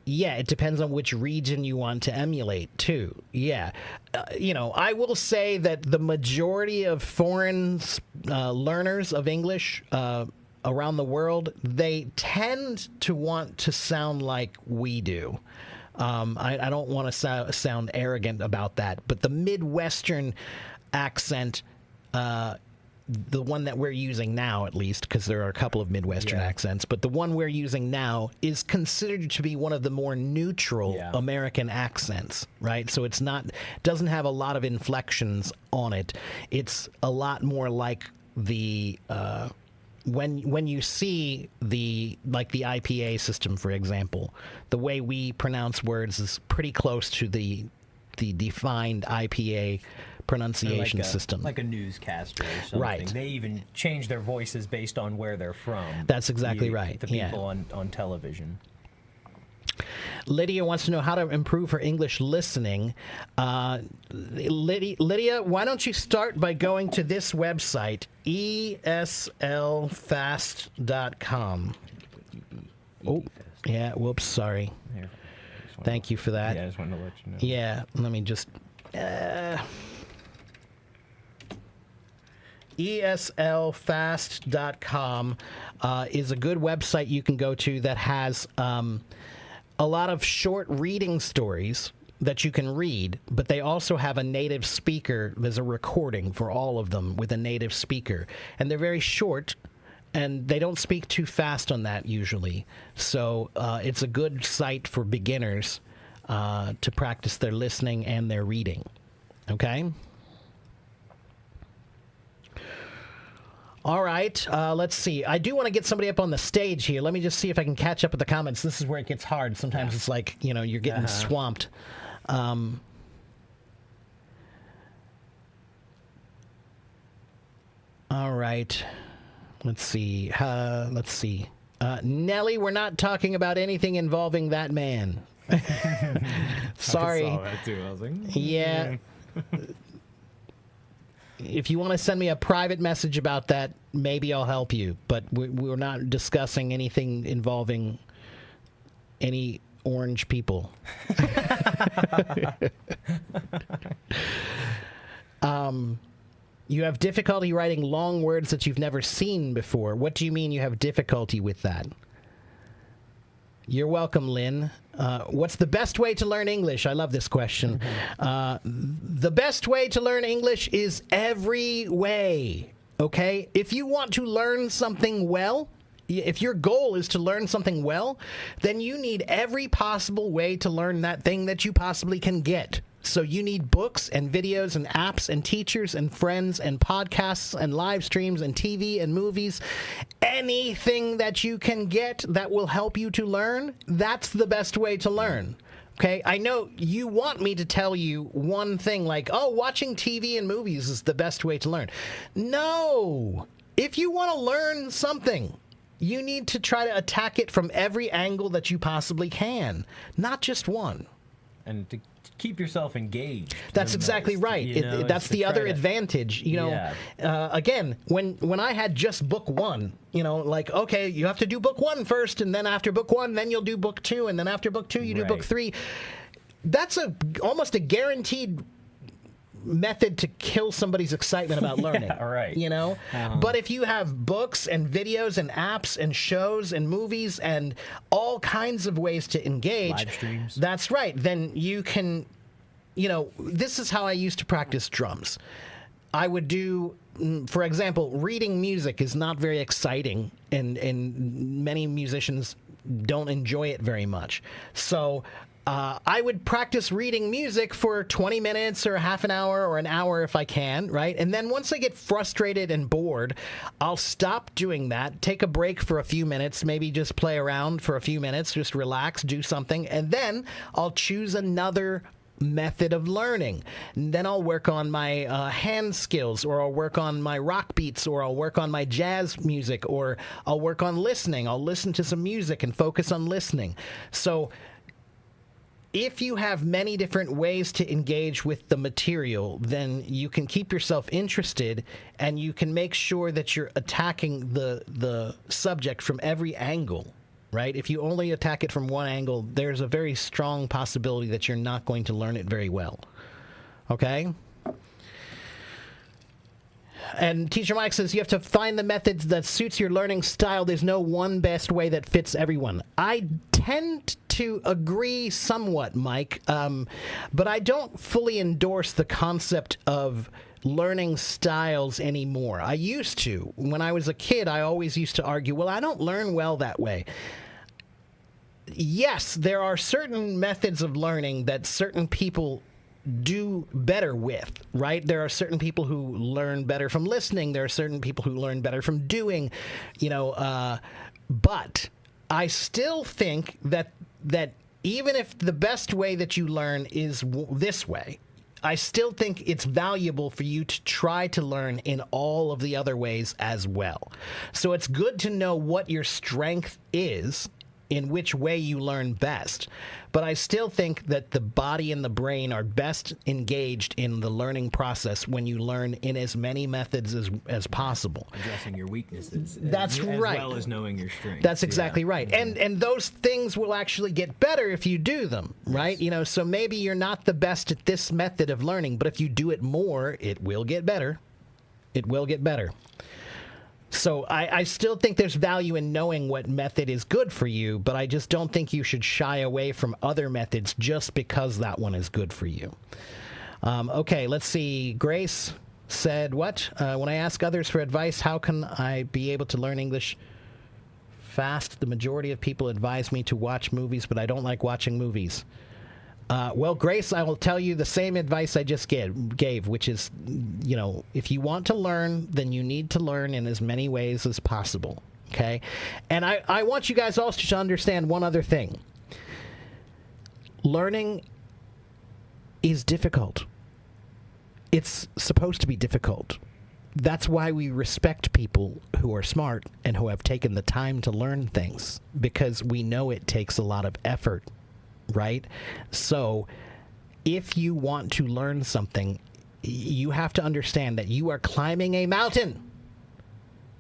Yeah, it depends on which region you want to emulate, too. Yeah. I will say that the majority of foreign learners of English around the world, they tend to want to sound like we do. I don't want to sound arrogant about that, but the Midwestern accent, the one that we're using now, at least, because there are a couple of Midwestern accents, but the one we're using now is considered to be one of the more neutral American accents, right? So it's doesn't have a lot of inflections on it. It's a lot more like the when you see the IPA system, for example, the way we pronounce words is pretty close to the defined IPA pronunciation system. Like a newscaster or something. Right. They even change their voices based on where they're from. That's exactly right. The people on television. Lydia wants to know how to improve her English listening. Lydia, why don't you start by going to this website, eslfast.com. Oh, yeah, whoops, sorry. Thank you for that. Yeah, I just wanted to let you know. Yeah, let me just... eslfast.com is a good website you can go to that has a lot of short reading stories that you can read, but they also have a native speaker. There's a recording for all of them with a native speaker, and they're very short, and they don't speak too fast on that usually. So it's a good site for beginners to practice their listening and their reading. Okay? All right, let's see. I do want to get somebody up on the stage here. Let me just see if I can catch up with the comments. This is where it gets hard. Sometimes it's like, you're getting swamped. All right. Let's see. Nellie, we're not talking about anything involving that man. Sorry. I saw that too. I was like, yeah. If you want to send me a private message about that, maybe I'll help you. But we're not discussing anything involving any orange people. You have difficulty writing long words that you've never seen before. What do you mean you have difficulty with that? You're welcome, Lynn. What's the best way to learn English? I love this question. The best way to learn English is every way, okay? If you want to learn something well, if your goal is to learn something well, then you need every possible way to learn that thing that you possibly can get. So you need books and videos and apps and teachers and friends and podcasts and live streams and TV and movies. Anything that you can get that will help you to learn, that's the best way to learn. Okay, I know you want me to tell you one thing like, oh, watching TV and movies is the best way to learn. No! If you want to learn something, you need to try to attack it from every angle that you possibly can, not just one. And to keep yourself engaged. That's exactly right. That's the other advantage. Again, when I had just book one, like, okay, you have to do book one first, and then after book one, then you'll do book two, and then after book two, you do book three. That's almost a guaranteed method to kill somebody's excitement about learning. Yeah, right. But if you have books and videos and apps and shows and movies and all kinds of ways to engage, live streams. That's right. Then you can, this is how I used to practice drums. I would do, for example, reading music is not very exciting, and many musicians don't enjoy it very much. So I would practice reading music for 20 minutes or half an hour or an hour if I can, right? And then once I get frustrated and bored, I'll stop doing that, take a break for a few minutes, maybe just play around for a few minutes, just relax, do something, and then I'll choose another method of learning. And then I'll work on my hand skills, or I'll work on my rock beats, or I'll work on my jazz music, or I'll work on listening. I'll listen to some music and focus on listening. So if you have many different ways to engage with the material, then you can keep yourself interested, and you can make sure that you're attacking the subject from every angle, right? If you only attack it from one angle, there's a very strong possibility that you're not going to learn it very well. Okay? And Teacher Mike says you have to find the methods that suits your learning style. There's no one best way that fits everyone. I tend to agree somewhat, Mike, but I don't fully endorse the concept of learning styles anymore. I used to. When I was a kid, I always used to argue, well, I don't learn well that way. Yes, there are certain methods of learning that certain people do better with, right? There are certain people who learn better from listening. There are certain people who learn better from doing, but I still think that even if the best way that you learn is this way, I still think it's valuable for you to try to learn in all of the other ways as well. So it's good to know what your strength is, in which way you learn best. But I still think that the body and the brain are best engaged in the learning process when you learn in as many methods as possible. Addressing your weaknesses. That's right. As well as knowing your strengths. That's exactly right. Mm-hmm. And those things will actually get better if you do them, right? Yes. So maybe you're not the best at this method of learning, but if you do it more, it will get better. It will get better. So I still think there's value in knowing what method is good for you, but I just don't think you should shy away from other methods just because that one is good for you. Okay, let's see. Grace said, what? When I ask others for advice, how can I be able to learn English fast? The majority of people advise me to watch movies, but I don't like watching movies. Well, Grace, I will tell you the same advice I just gave, which is, if you want to learn, then you need to learn in as many ways as possible, okay? And I want you guys also to understand one other thing. Learning is difficult. It's supposed to be difficult. That's why we respect people who are smart and who have taken the time to learn things, because we know it takes a lot of effort. Right? So if you want to learn something, you have to understand that you are climbing a mountain.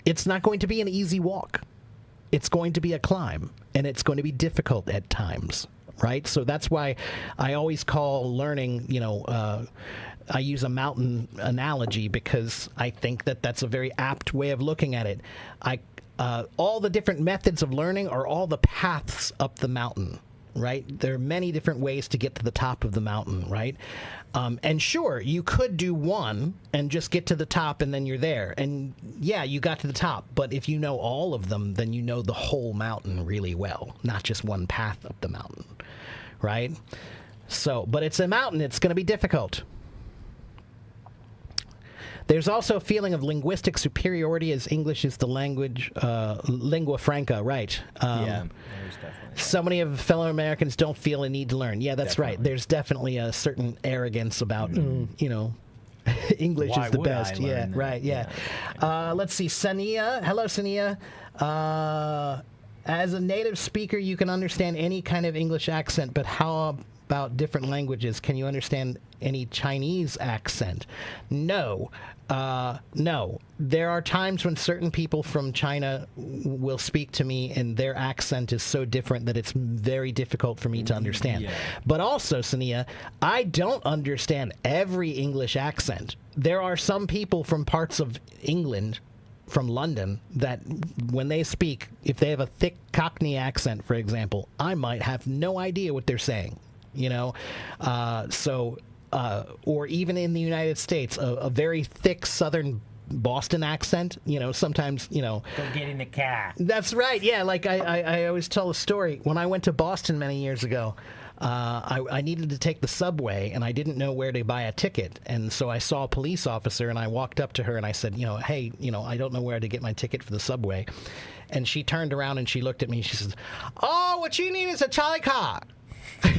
It's not going to be an easy walk. It's going to be a climb, and it's going to be difficult at times, right? So that's why I always call learning, I use a mountain analogy because I think that that's a very apt way of looking at it. all the different methods of learning are all the paths up the mountain, right? There are many different ways to get to the top of the mountain, right? And sure, you could do one and just get to the top and then you're there. And yeah, you got to the top. But if you know all of them, then you know the whole mountain really well, not just one path up the mountain, right? So, but it's a mountain. It's going to be difficult. There's also a feeling of linguistic superiority as English is the language, lingua franca, right? Yeah, there's definitely. So many of fellow Americans don't feel a need to learn. Yeah, that's right. There's definitely a certain arrogance about, you know, English is the best. Yeah, right, yeah. Let's see, Sania. Hello, Sania. As a native speaker, you can understand any kind of English accent, but how about different languages? Can you understand any Chinese accent? No. No. There are times when certain people from China will speak to me and their accent is so different that it's very difficult for me to understand. Yeah. But also, Sania, I don't understand every English accent. There are some people from parts of England, from London, that when they speak, if they have a thick Cockney accent, for example, I might have no idea what they're saying. You know, or even in the United States, a very thick Southern Boston accent. You know, sometimes, you know. Go get in the car. That's right. Yeah, like I always tell a story. When I went to Boston many years ago, I needed to take the subway, and I didn't know where to buy a ticket. And so I saw a police officer, and I walked up to her, and I said, you know, hey, you know, I don't know where to get my ticket for the subway. And she turned around, and she looked at me, and she says, oh, what you need is a trolley car. And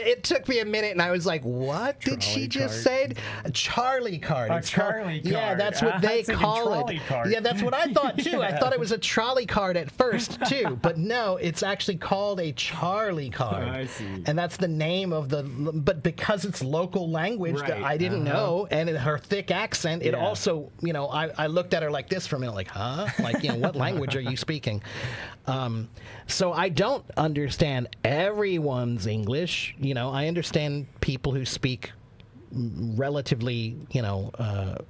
it took me a minute, and I was like, "What did she just say?" A Charlie card. A Charlie card. Yeah, that's what they call it. Card. Yeah, that's what I thought too. I thought it was a trolley card at first too, but no, it's actually called a Charlie card. I see. And that's the name of the. But because it's local language that I didn't know, and her thick accent, it also, you know, I looked at her like this for a minute, like, huh? Like, you know, what language are you speaking? So I don't understand everyone's English. You know, I understand people who speak relatively, you know,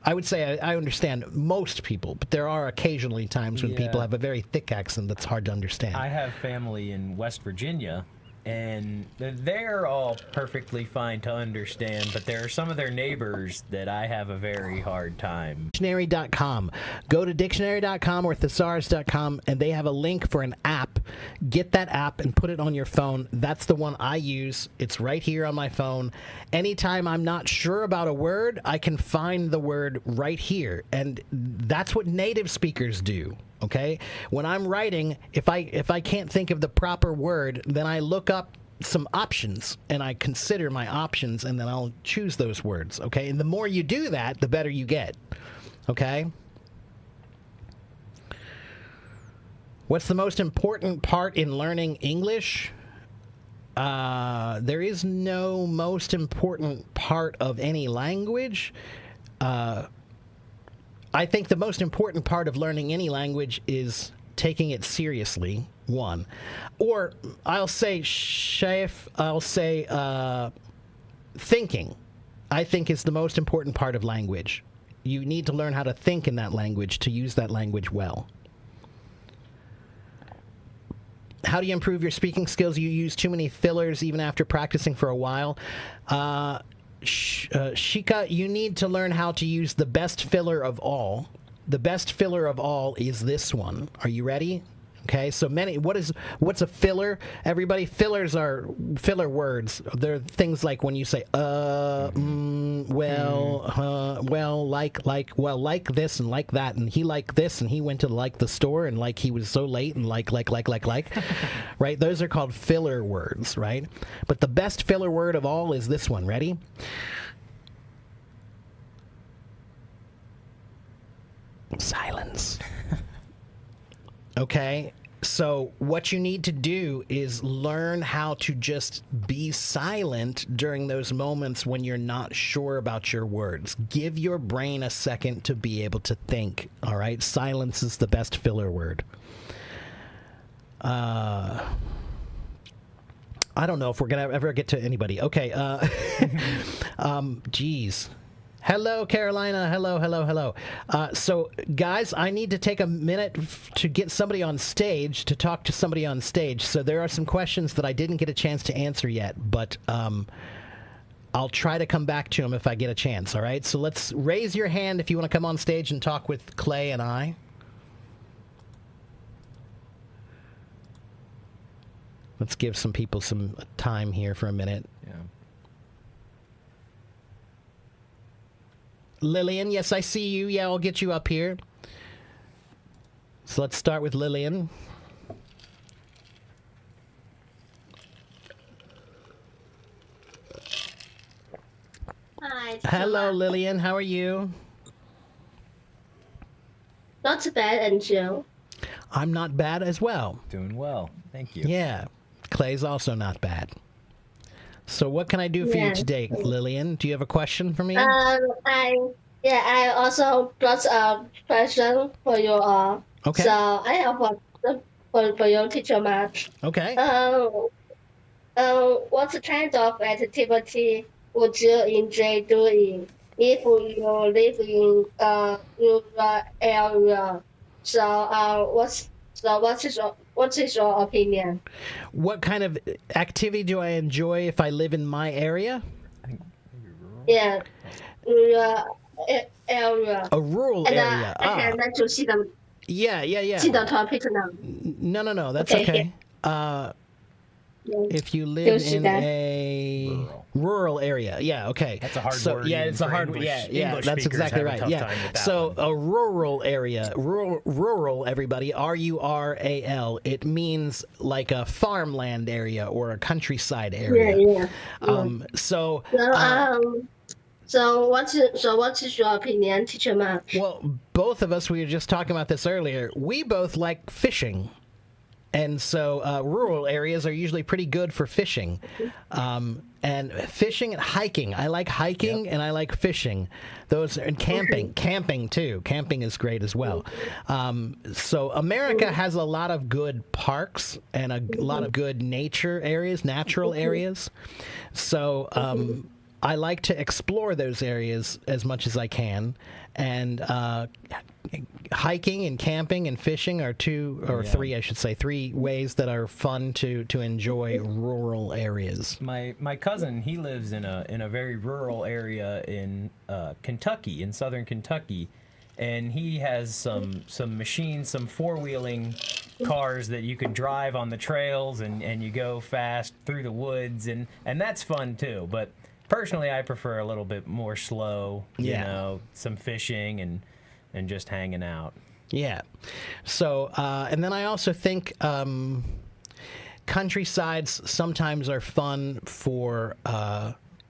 I would say I understand most people, but there are occasionally times when people have a very thick accent that's hard to understand. I have family in West Virginia, and they're all perfectly fine to understand, but there are some of their neighbors that I have a very hard time. Dictionary.com. Go to dictionary.com or thesaurus.com, and they have a link for an app. Get that app and put it on your phone. That's the one I use. It's right here on my phone. Anytime I'm not sure about a word, I can find the word right here, and that's what native speakers do. Okay, when I'm writing, if I can't think of the proper word, then I look up some options and I consider my options, and then I'll choose those words. Okay, and the more you do that, the better you get. Okay. What's the most important part in learning English? There is no most important part of any language. I think the most important part of learning any language is taking it seriously, one. Or I'll say, thinking, I think is the most important part of language. You need to learn how to think in that language to use that language well. How do you improve your speaking skills? You use too many fillers even after practicing for a while. Shika, you need to learn how to use the best filler of all. The best filler of all is this one. Are you ready? Okay, so what's a filler? Everybody, fillers are filler words. They're things like when you say like this and like that, and he liked this, and he went to the store, and like he was so late, and like right? Those are called filler words, right? But the best filler word of all is this one. Ready? Silence. Okay, so what you need to do is learn how to just be silent during those moments when you're not sure about your words. Give your brain a second to be able to think, all right? Silence is the best filler word. I don't know if we're going to ever get to anybody. Okay, geez. Hello, Carolina. Hello. So, guys, I need to take a minute to get somebody on stage, to talk to somebody on stage. So there are some questions that I didn't get a chance to answer yet, but I'll try to come back to them if I get a chance, all right? So let's raise your hand if you want to come on stage and talk with Clay and I. Let's give some people some time here for a minute. Yeah. Lillian, yes, I see you. Yeah, I'll get you up here. So let's start with Lillian. Hi. Hello, Lillian. How are you? Not too bad, and you? I'm not bad as well. Doing well. Thank you. Yeah. Clay's also not bad. So what can I do for you today, Lillian? Do you have a question for me? I also got a question for you all. Okay. So I have a for your teacher match. Okay. What kind of activity would you enjoy doing if you live in rural area? So what is your opinion? What kind of activity do I enjoy if I live in my area? Yeah, rural area. A rural area. I can let you see the see the topic now. No. That's okay. If you live in a rural area, yeah, okay. That's a hard word. Yeah, it's a hard word. Yeah, that's exactly right. Yeah. So a rural area, rural, everybody, RURAL. It means like a farmland area or a countryside area. So what is your opinion, Teacher Mark? Well, both of us, we were just talking about this earlier. We both like fishing. And so rural areas are usually pretty good for fishing. And fishing and hiking. I like hiking and I like fishing. Those and camping. Camping too. Camping is great as well. So America has a lot of good parks and a lot of good nature areas, natural areas. So I like to explore those areas as much as I can. And hiking and camping and fishing are three ways that are fun to enjoy rural areas. My cousin, he lives in a very rural area in Kentucky, in southern Kentucky, and he has some machines, some four-wheeling cars that you can drive on the trails, and you go fast through the woods, and that's fun too. But personally, I prefer a little bit more slow, you know, some fishing and just hanging out. Yeah. So, and then I also think countrysides sometimes are fun for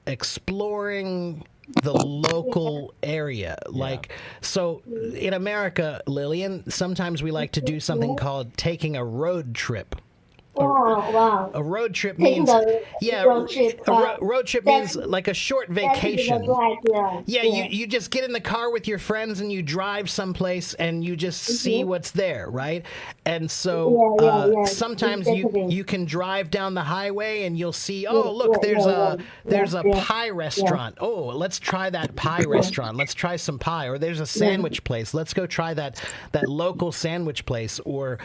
exploring the local area. Like, so in America, Lillian, sometimes we like to do something called taking a road trip. Wow. A road trip means road trip means like a short vacation. You just get in the car with your friends and you drive someplace and you just see what's there, right? And so sometimes you can drive down the highway and you'll see, oh look, there's a pie restaurant. Oh, let's try that pie restaurant. Let's try some pie. Or there's a sandwich place. Let's go try that local sandwich place. Or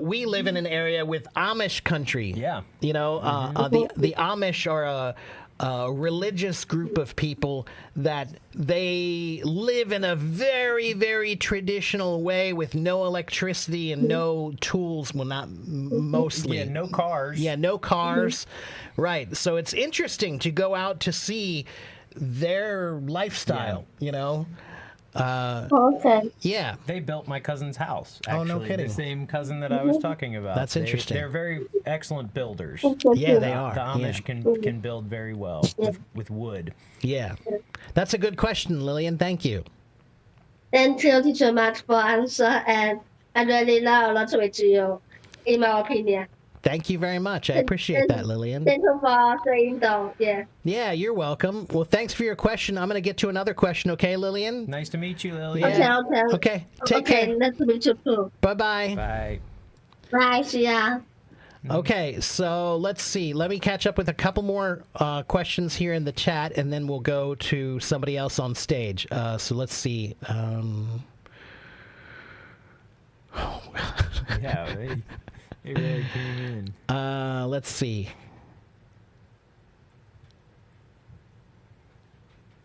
we live in an area with Amish country. Yeah. You know, the Amish are a religious group of people that they live in a very, very traditional way with no electricity and no tools. Well, not mostly. Yeah, no cars. Yeah, no cars. Right. So it's interesting to go out to see their lifestyle, you know. Okay. Yeah. They built my cousin's house, actually. Oh, no kidding. The same cousin that I was talking about. That's interesting. They're very excellent builders. Yeah, they are. The Amish can build very well with wood. Yeah. That's a good question, Lillian. Thank you. Thank you, Teacher Matt, for answer, and I really learned a lot with you, in my opinion. Thank you very much. I appreciate that, Lillian. Thank you for saying that. Yeah. Yeah, you're welcome. Well, thanks for your question. I'm going to get to another question, okay, Lillian? Nice to meet you, Lillian. Yeah. Okay. Take care. Nice to meet you too. Bye-bye. Bye. Bye. See ya. Okay, so let's see. Let me catch up with a couple more questions here in the chat, and then we'll go to somebody else on stage. So let's see. Yeah, it really came in. Let's see.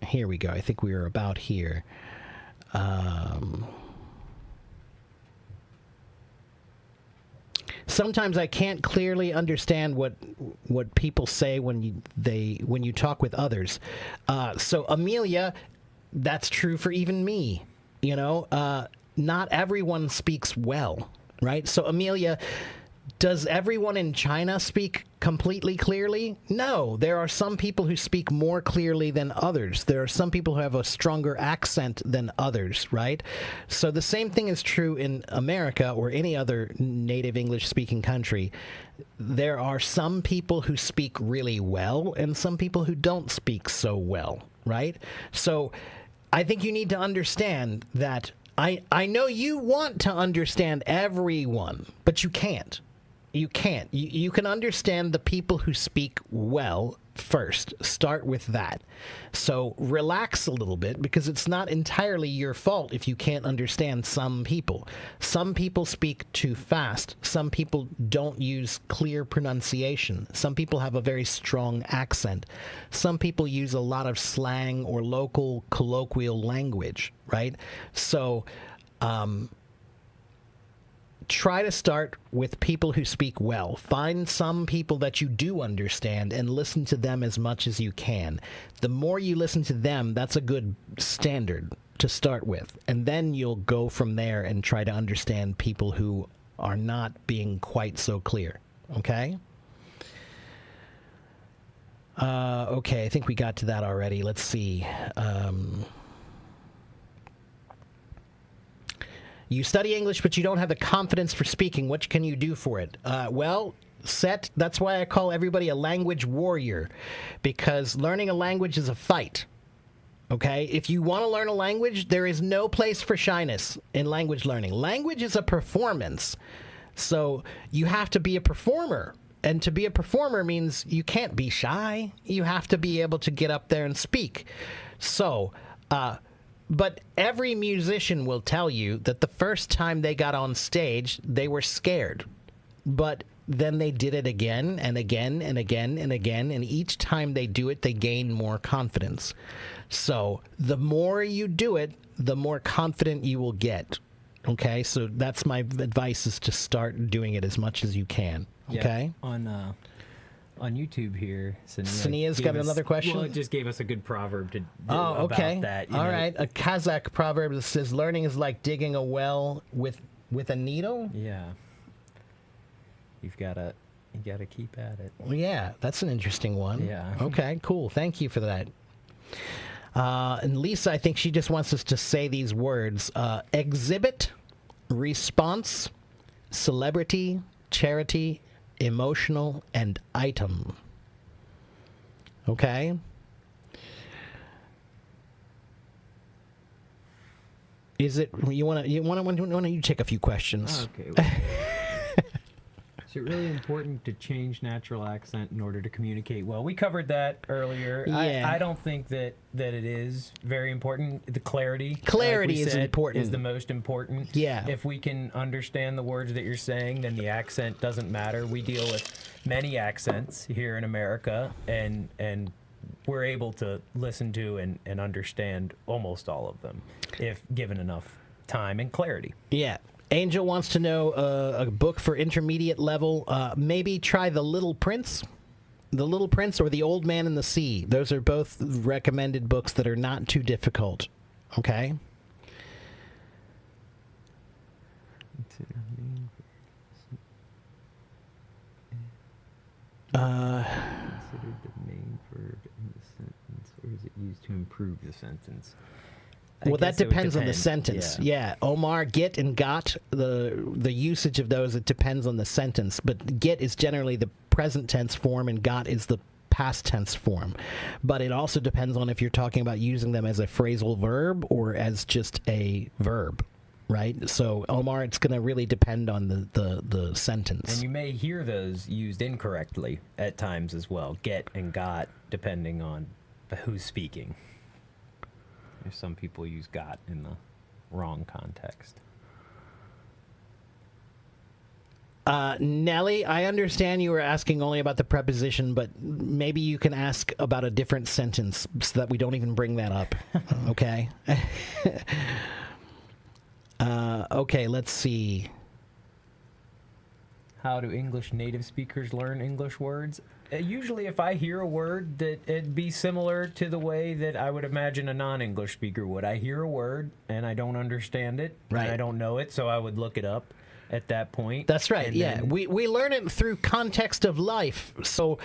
Here we go. I think we were about here. Sometimes I can't clearly understand what people say when you talk with others. So Amelia, that's true for even me. You know, not everyone speaks well, right? So Amelia, does everyone in China speak completely clearly? No. There are some people who speak more clearly than others. There are some people who have a stronger accent than others, right? So the same thing is true in America or any other native English-speaking country. There are some people who speak really well and some people who don't speak so well, right? So I think you need to understand that I know you want to understand everyone, but you can't. You can't. You can understand the people who speak well first. Start with that. So relax a little bit, because it's not entirely your fault if you can't understand some people. Some people speak too fast. Some people don't use clear pronunciation. Some people have a very strong accent. Some people use a lot of slang or local colloquial language, right? So, try to start with people who speak well. Find some people that you do understand and listen to them as much as you can. The more you listen to them, that's a good standard to start with. And then you'll go from there and try to understand people who are not being quite so clear. Okay? Okay, I think we got to that already. Let's see. You study English, but you don't have the confidence for speaking. What can you do for it? Well, that's why I call everybody a language warrior, because learning a language is a fight. Okay? If you want to learn a language, there is no place for shyness in language learning. Language is a performance. So you have to be a performer. And to be a performer means you can't be shy. You have to be able to get up there and speak. So, but every musician will tell you that the first time they got on stage, they were scared. But then they did it again and again and again and again, and each time they do it, they gain more confidence. So the more you do it, the more confident you will get. Okay? So that's my advice, is to start doing it as much as you can. Okay? Yeah, on YouTube here, Sania's got another question? Well, it just gave us a good proverb to about that. All right. A Kazakh proverb that says, learning is like digging a well with a needle? Yeah. You gotta keep at it. Well, yeah, that's an interesting one. Yeah. Okay, cool. Thank you for that. And Lisa, I think she just wants us to say these words. Exhibit, response, celebrity, charity, emotional, and item. Okay? Is it you want to take a few questions? Okay. Is it really important to change natural accent in order to communicate well? We covered that earlier. Yeah. I don't think that it is very important. The clarity is important. Is the most important. Yeah. If we can understand the words that you're saying, then the accent doesn't matter. We deal with many accents here in America, and we're able to listen to and understand almost all of them if given enough time and clarity. Yeah. Angel wants to know a book for intermediate level. Maybe try The Little Prince. The Little Prince or The Old Man and the Sea. Those are both recommended books that are not too difficult. Okay? Considered the main verb in the sentence, or is it used to improve the sentence? Well, that depends on the sentence. Yeah. Omar, get, and got, the usage of those, it depends on the sentence. But get is generally the present tense form, and got is the past tense form. But it also depends on if you're talking about using them as a phrasal verb or as just a verb. right? So, Omar, it's going to really depend on the sentence. And you may hear those used incorrectly at times as well. Get and got, depending on who's speaking. If some people use got in the wrong context. Nelly, I understand you were asking only about the preposition, but maybe you can ask about a different sentence so that we don't even bring that up. Okay? Okay, let's see. How do English native speakers learn English words? Usually if I hear a word, that it'd be similar to the way that I would imagine a non-English speaker would. I hear a word, and I don't understand it, right. And I don't know it, so I would look it up at that point. That's right, yeah. We learn it through context of life. So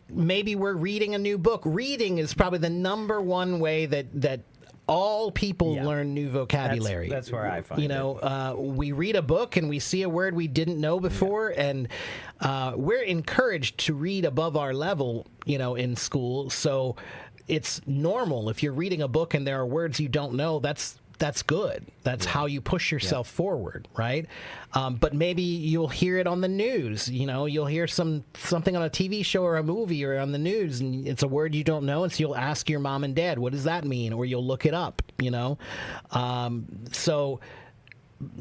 maybe we're reading a new book. Reading is probably the number one way that all people learn new vocabulary. That's where I find it. We read a book and we see a word we didn't know before, and we're encouraged to read above our level, in school. So it's normal. If you're reading a book and there are words you don't know, that's good. That's how you push yourself forward, right? But maybe you'll hear it on the news. You'll hear something on a TV show or a movie or on the news, and it's a word you don't know, and so you'll ask your mom and dad, what does that mean? Or you'll look it up, So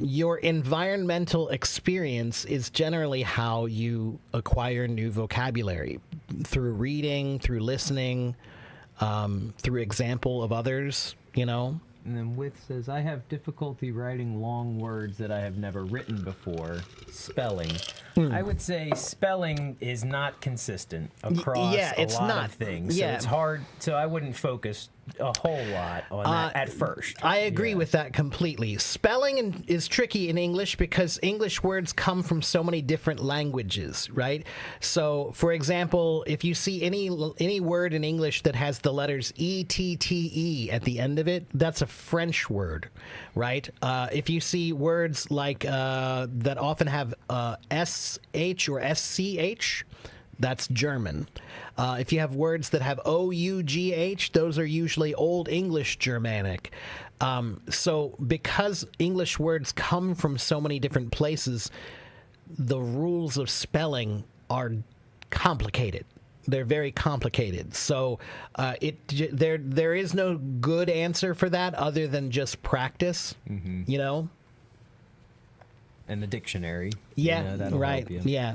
your environmental experience is generally how you acquire new vocabulary, through reading, through listening, through example of others, And then With says, I have difficulty writing long words that I have never written before. Spelling. I would say spelling is not consistent across a lot of things. So it's hard. So I wouldn't focus a whole lot on that at first. I agree with that completely. Spelling is tricky in English because English words come from so many different languages, right? So, for example, if you see any word in English that has the letters E-T-T-E at the end of it, that's a French word, right? If you see words like that often have S-H or S-C-H, that's German. If you have words that have O-U-G-H, those are usually Old English Germanic. So because English words come from so many different places, the rules of spelling are complicated. They're very complicated. So there is no good answer for that other than just practice, And the dictionary. Yeah, right. Help you. Yeah.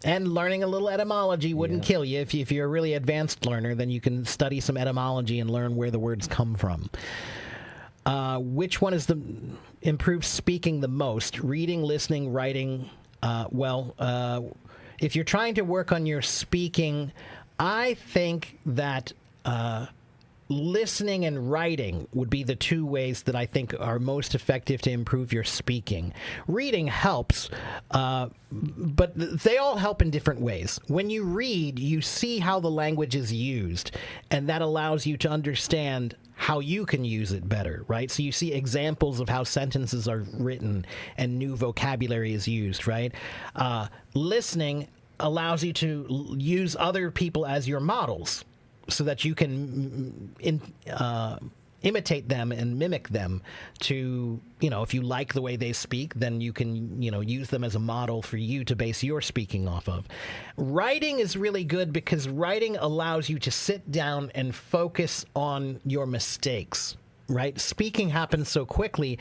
And learning a little etymology wouldn't kill you. If you're a really advanced learner, then you can study some etymology and learn where the words come from. Which one is improves speaking the most? Reading, listening, writing? If you're trying to work on your speaking, I think that listening and writing would be the two ways that I think are most effective to improve your speaking. Reading helps, but they all help in different ways. When you read, you see how the language is used, and that allows you to understand how you can use it better, right? So you see examples of how sentences are written and new vocabulary is used, right? Listening allows you to use other people as your models, so that you can imitate them and mimic them to, if you like the way they speak, then you can, use them as a model for you to base your speaking off of. Writing is really good because writing allows you to sit down and focus on your mistakes, right? Speaking happens so quickly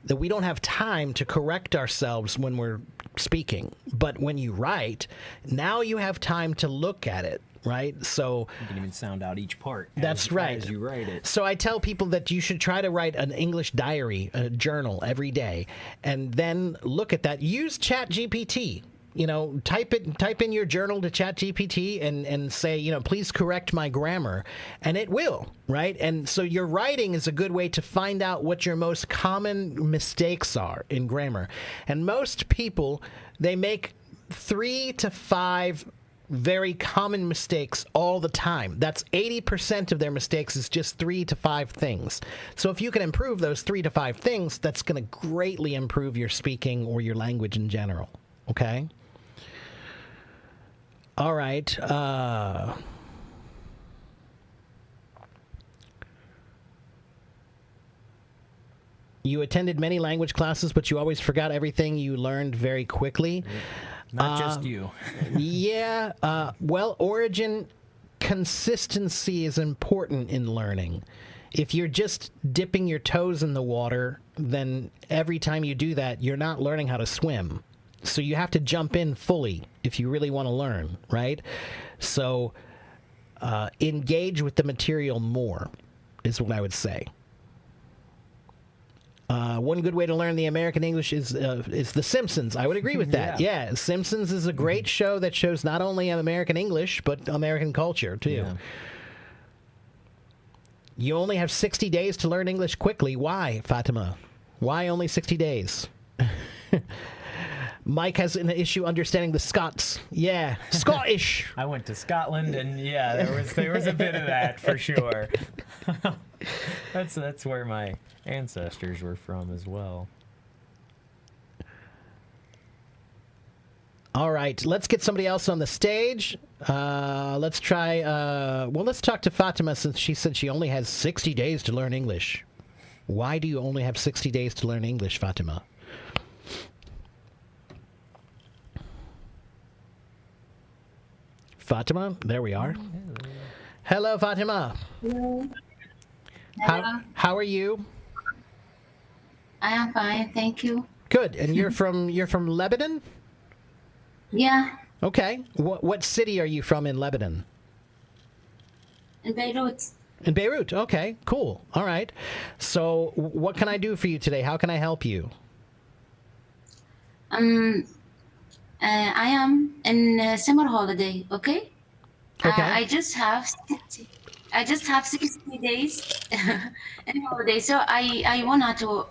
that we don't have time to correct ourselves when we're speaking. But when you write, now you have time to look at it. Right, so you can even sound out each part. That's right. As you write it. So I tell people that you should try to write an English diary, a journal every day, and then look at that. Use ChatGPT. Type in your journal to ChatGPT and say, please correct my grammar, and it will, right? And so your writing is a good way to find out what your most common mistakes are in grammar. And most people, they make 3 to 5 very common mistakes all the time. That's 80% of their mistakes is just 3 to 5 things. So if you can improve those 3 to 5 things, that's going to greatly improve your speaking or your language in general. Okay? All right. You attended many language classes, but you always forgot everything you learned very quickly. Not just you. Yeah. Well, origin consistency is important in learning. If you're just dipping your toes in the water, then every time you do that, you're not learning how to swim. So you have to jump in fully if you really want to learn, right? So engage with the material more is what I would say. One good way to learn the American English is The Simpsons. I would agree with that. Yeah, Simpsons is a great show that shows not only American English, but American culture, too. Yeah. You only have 60 days to learn English quickly. Why, Fatima? Why only 60 days? Mike has an issue understanding the Scots. Yeah, Scottish. I went to Scotland, and yeah, there was a bit of that for sure. That's where my ancestors were from as well. All right, let's get somebody else on the stage. Let's try. Let's talk to Fatima since she said she only has 60 days to learn English. Why do you only have 60 days to learn English, Fatima? Fatima, there we are. Hello, Fatima. Hello. How are you? I am fine, thank you. Good. And you're from Lebanon? Yeah. Okay. What city are you from in Lebanon? In Beirut. In Beirut. Okay. Cool. All right. So, what can I do for you today? How can I help you? I am in summer holiday. Okay. Okay. I just have 60 days in holiday, so I wanted to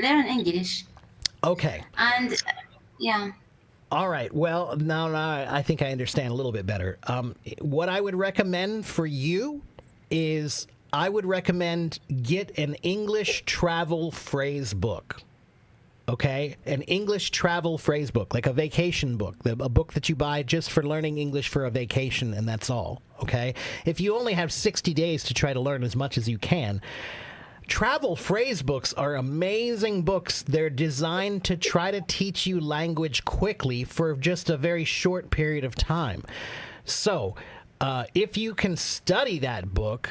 learn English. Okay. And yeah. All right. Well, now I think I understand a little bit better. What I would recommend for you is I would recommend get an English travel phrase book. Okay? An English travel phrase book, like a vacation book, a book that you buy just for learning English for a vacation, and that's all. Okay? If you only have 60 days to try to learn as much as you can, travel phrase books are amazing books. They're designed to try to teach you language quickly for just a very short period of time. So, if you can study that book,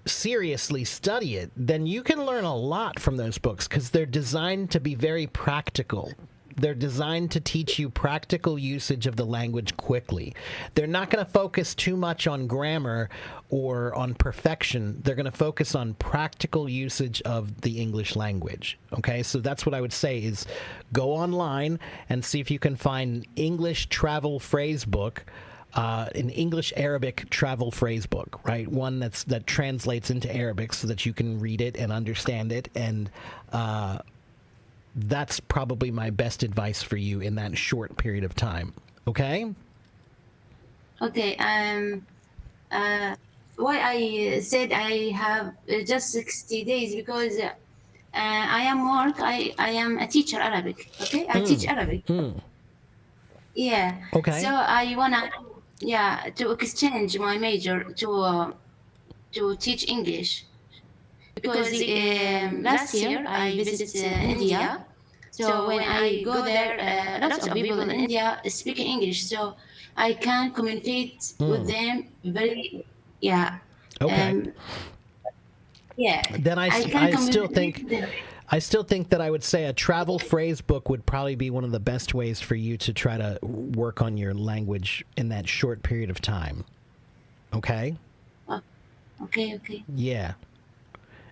seriously study it, then you can learn a lot from those books because they're designed to be very practical. They're designed to teach you practical usage of the language quickly. They're not going to focus too much on grammar or on perfection. They're going to focus on practical usage of the English language. Okay, so that's what I would say is go online and see if you can find an English travel phrase book, an English-Arabic travel phrase book, right? One that translates into Arabic so that you can read it and understand it, and that's probably my best advice for you in that short period of time. Okay? Okay. Why I said I have just 60 days because I am work. I am a teacher Arabic. Okay, I teach Arabic. Yeah. Okay. So I wanna to exchange my major to teach English because last year I visited India. So when I go there, lots of people in India speak English, so I can communicate with them very, Okay. Then I still think that I would say a travel phrase book would probably be one of the best ways for you to try to work on your language in that short period of time. Okay? Okay. Yeah.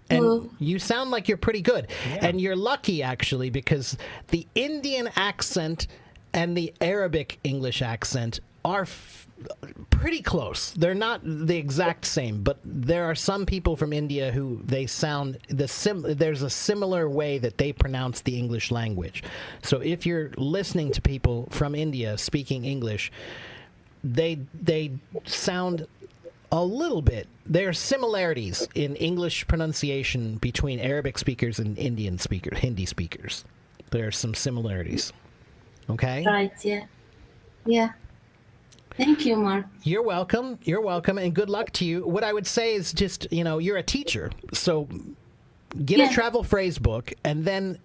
And you sound like you're pretty good. Yeah. And you're lucky, actually, because the Indian accent and the Arabic English accent are pretty close. They're not the exact same, but there are some people from India who they sound there's a similar way that they pronounce the English language. So if you're listening to people from India speaking English, they sound a little bit. There are similarities in English pronunciation between Arabic speakers and Hindi speakers. There are some similarities. Okay? Right, yeah. Thank you, Mark. You're welcome, and good luck to you. What I would say is just, you're a teacher, so get a travel phrase book and then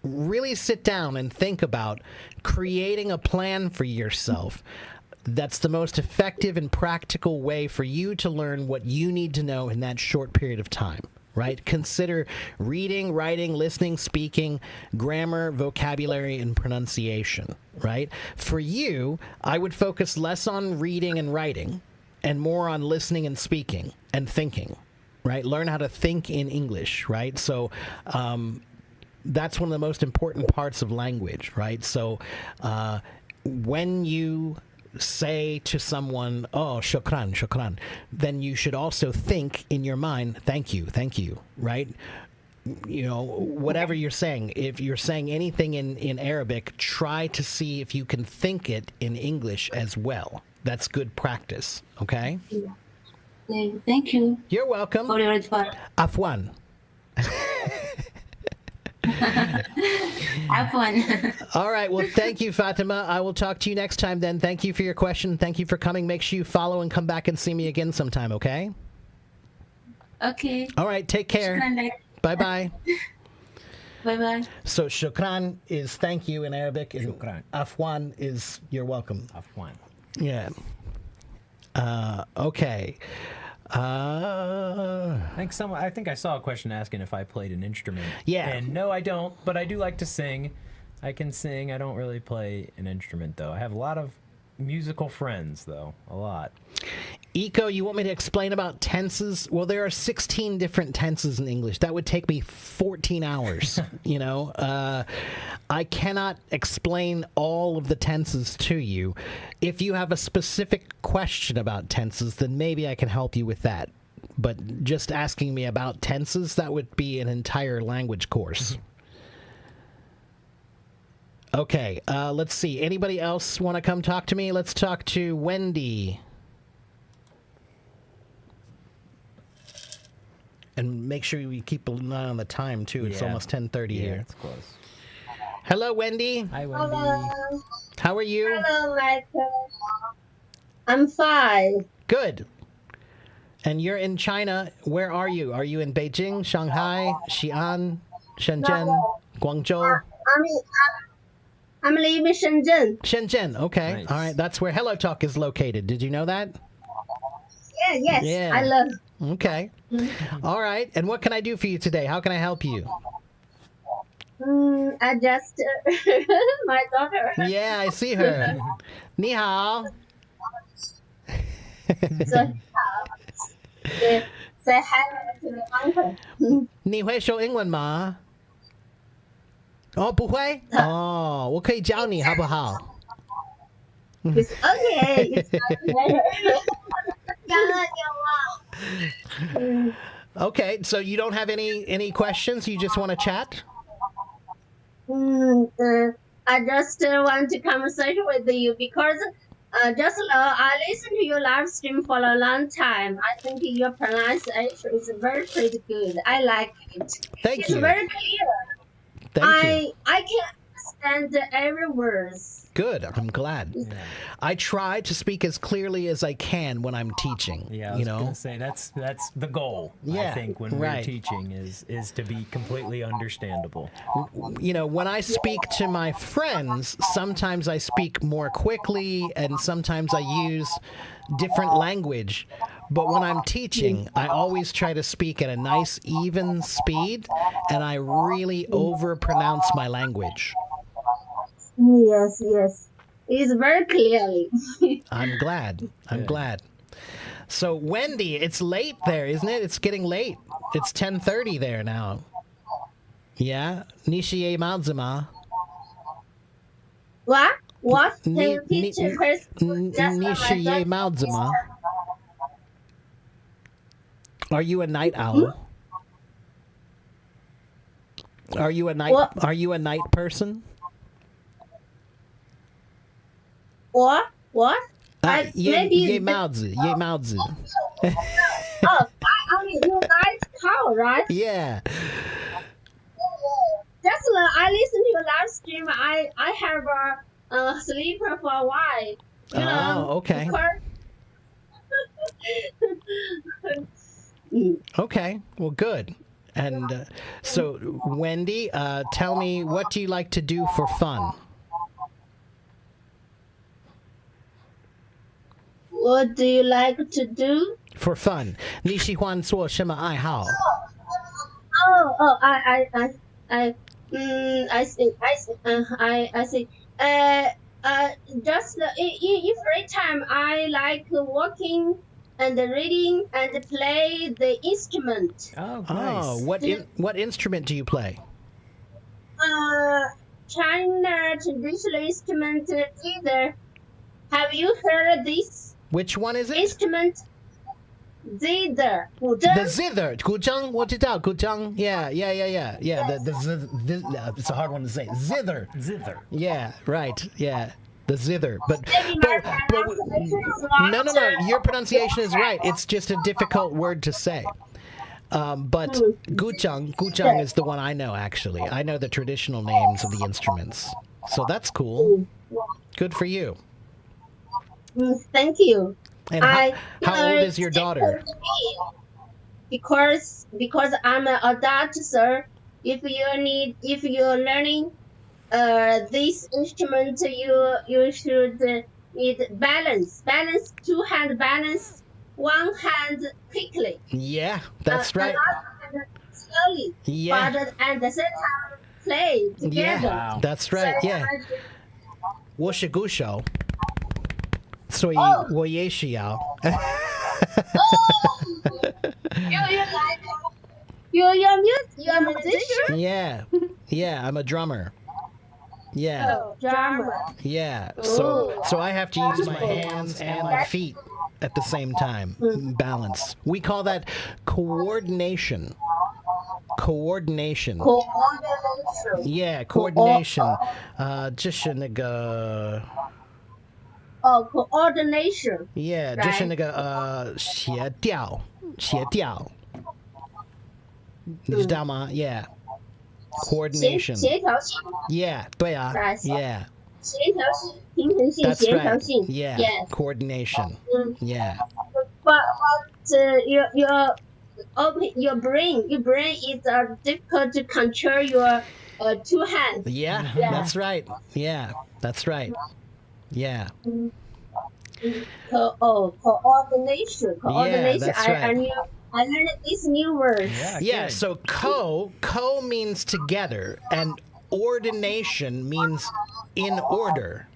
really sit down and think about creating a plan for yourself. That's the most effective and practical way for you to learn what you need to know in that short period of time, right? Consider reading, writing, listening, speaking, grammar, vocabulary, and pronunciation, right? For you, I would focus less on reading and writing and more on listening and speaking and thinking, right? Learn how to think in English, right? So, that's one of the most important parts of language, right? So when you say to someone, oh, shukran, shukran, then you should also think in your mind, thank you, right? You know, whatever you're saying, if you're saying anything in Arabic, try to see if you can think it in English as well. That's good practice, okay? Thank you. You're welcome. For your advice. Afwan. Have fun. All right. Well, thank you, Fatima. I will talk to you next time then. Thank you for your question. Thank you for coming. Make sure you follow and come back and see me again sometime, okay? Okay. All right. Take care. Bye-bye. Bye-bye. So, shukran is thank you in Arabic. And Shukran. Afwan is you're welcome. Afwan. Yeah. Okay. I think I saw a question asking if I played an instrument. Yeah. And no, I don't, but I do like to sing. I can sing. I don't really play an instrument, though. I have a lot of musical friends, though. A lot. Eco, you want me to explain about tenses? Well, there are 16 different tenses in English. That would take me 14 hours, you know. I cannot explain all of the tenses to you. If you have a specific question about tenses, then maybe I can help you with that. But just asking me about tenses, that would be an entire language course. Okay, let's see. Anybody else want to come talk to me? Let's talk to Wendy. And make sure we keep an eye on the time, too. It's almost 10:30 here. It's close. Hello, Wendy. Hi, Wendy. Hello. How are you? Hello, Michael. I'm fine. Good. And you're in China. Where are you? Are you in Beijing, Shanghai, Xi'an, Shenzhen, Guangzhou? I'm leaving Shenzhen. Shenzhen. Okay. Nice. All right. That's where Hello Talk is located. Did you know that? Yeah, yes. Yeah. I love. Okay. All right. And what can I do for you today? How can I help you? I just my daughter. Yeah, I see her. Ni hao. Say hi to the uncle. 你会说英文吗？哦，不会。哦，我可以教你，好不好？ It's okay. It's okay. Okay, so you don't have any questions? You just want to chat? I just want to conversate with you because just now I listened to your live stream for a long time. I think your pronunciation is very pretty good. I like it. Thank you. It's very clear. Thank you. I can understand every word. Good. I'm glad. Yeah. I try to speak as clearly as I can when I'm teaching. Yeah, I was gonna say that's the goal. Yeah, I think when right. we're teaching is to be completely understandable. You know, when I speak to my friends, sometimes I speak more quickly and sometimes I use different language. But when I'm teaching, I always try to speak at a nice, even speed, and I really overpronounce my language. Yes, yes. It's very clearly. I'm glad. I'm glad. So, Wendy, it's late there, isn't it? It's getting late. It's 10:30 there now. Yeah? Nishiye Maozuma. What? What? Can Ni- you teach ni- first? Just Nishiye Maozuma. Are you a night owl? Are you a night What? Are you a night person? What? What? Maybe Ye Maozi. Ye Maozi. Oh, I mean, you guys call, right? Yeah. Just I listen to your live stream. I have a sleeper for a while. You know, okay. because- Okay. Well, good. And so, Wendy, tell me, what do you like to do for fun? What do you like to do? For fun. 你喜欢做什么爱好? I see. Just in free time, I like walking and reading and play the instrument. Oh, nice. Oh, what instrument do you play? China traditional instrument zither. Have you heard this Which one is it? instrument? Zither. The zither. 古筝,我知道,古筝. Yeah. It's a hard one to say. Zither. Yeah, right. Yeah. The zither. But no. Your pronunciation is right. It's just a difficult word to say. But guzheng is the one I know, actually. I know the traditional names of the instruments. So that's cool. Good for you. Thank you. And how old is your daughter? Because I'm an adult, sir. If you're learning this instrument, you should need balance, two hand balance, one hand quickly. Yeah, that's right. Another hand slowly. Yeah. But at the same time, play together. Yeah, wow. That's right. Yeah. 我是鼓手。所以我也需要。You're a musician? Yeah, I'm a drummer. Yeah. Oh, drummer. Yeah. So I have to use my hands and my feet at the same time. Balance. We call that coordination. Coordination. Yeah, coordination. 这是那个 coordination. Yeah, 就是那个协调。你知道吗? Yeah. Coordination. 协调性. Yeah, 对啊. Yeah. 协调性, 平衡性, That's 协调 right. 性. Yeah. Yes. Coordination. Yeah. But your brain is difficult to control your two hands. Yeah, that's right. Yeah, that's right. Yeah. Coordination. Yeah, that's right. I learned this new word. Yeah, so co means together, and ordination means in order,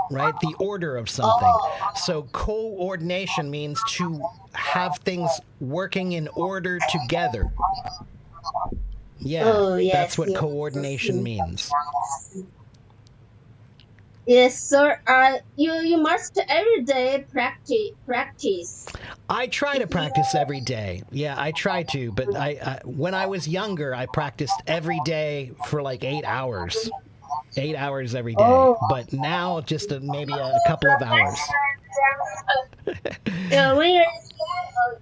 right? The order of something. So coordination means to have things working in order together. Yeah, that's what coordination means. Yes, sir. You must every day practice. I try to practice every day. Yeah, I try to. But I when I was younger, I practiced every day for like 8 hours. 8 hours every day. But now, just maybe a couple of hours.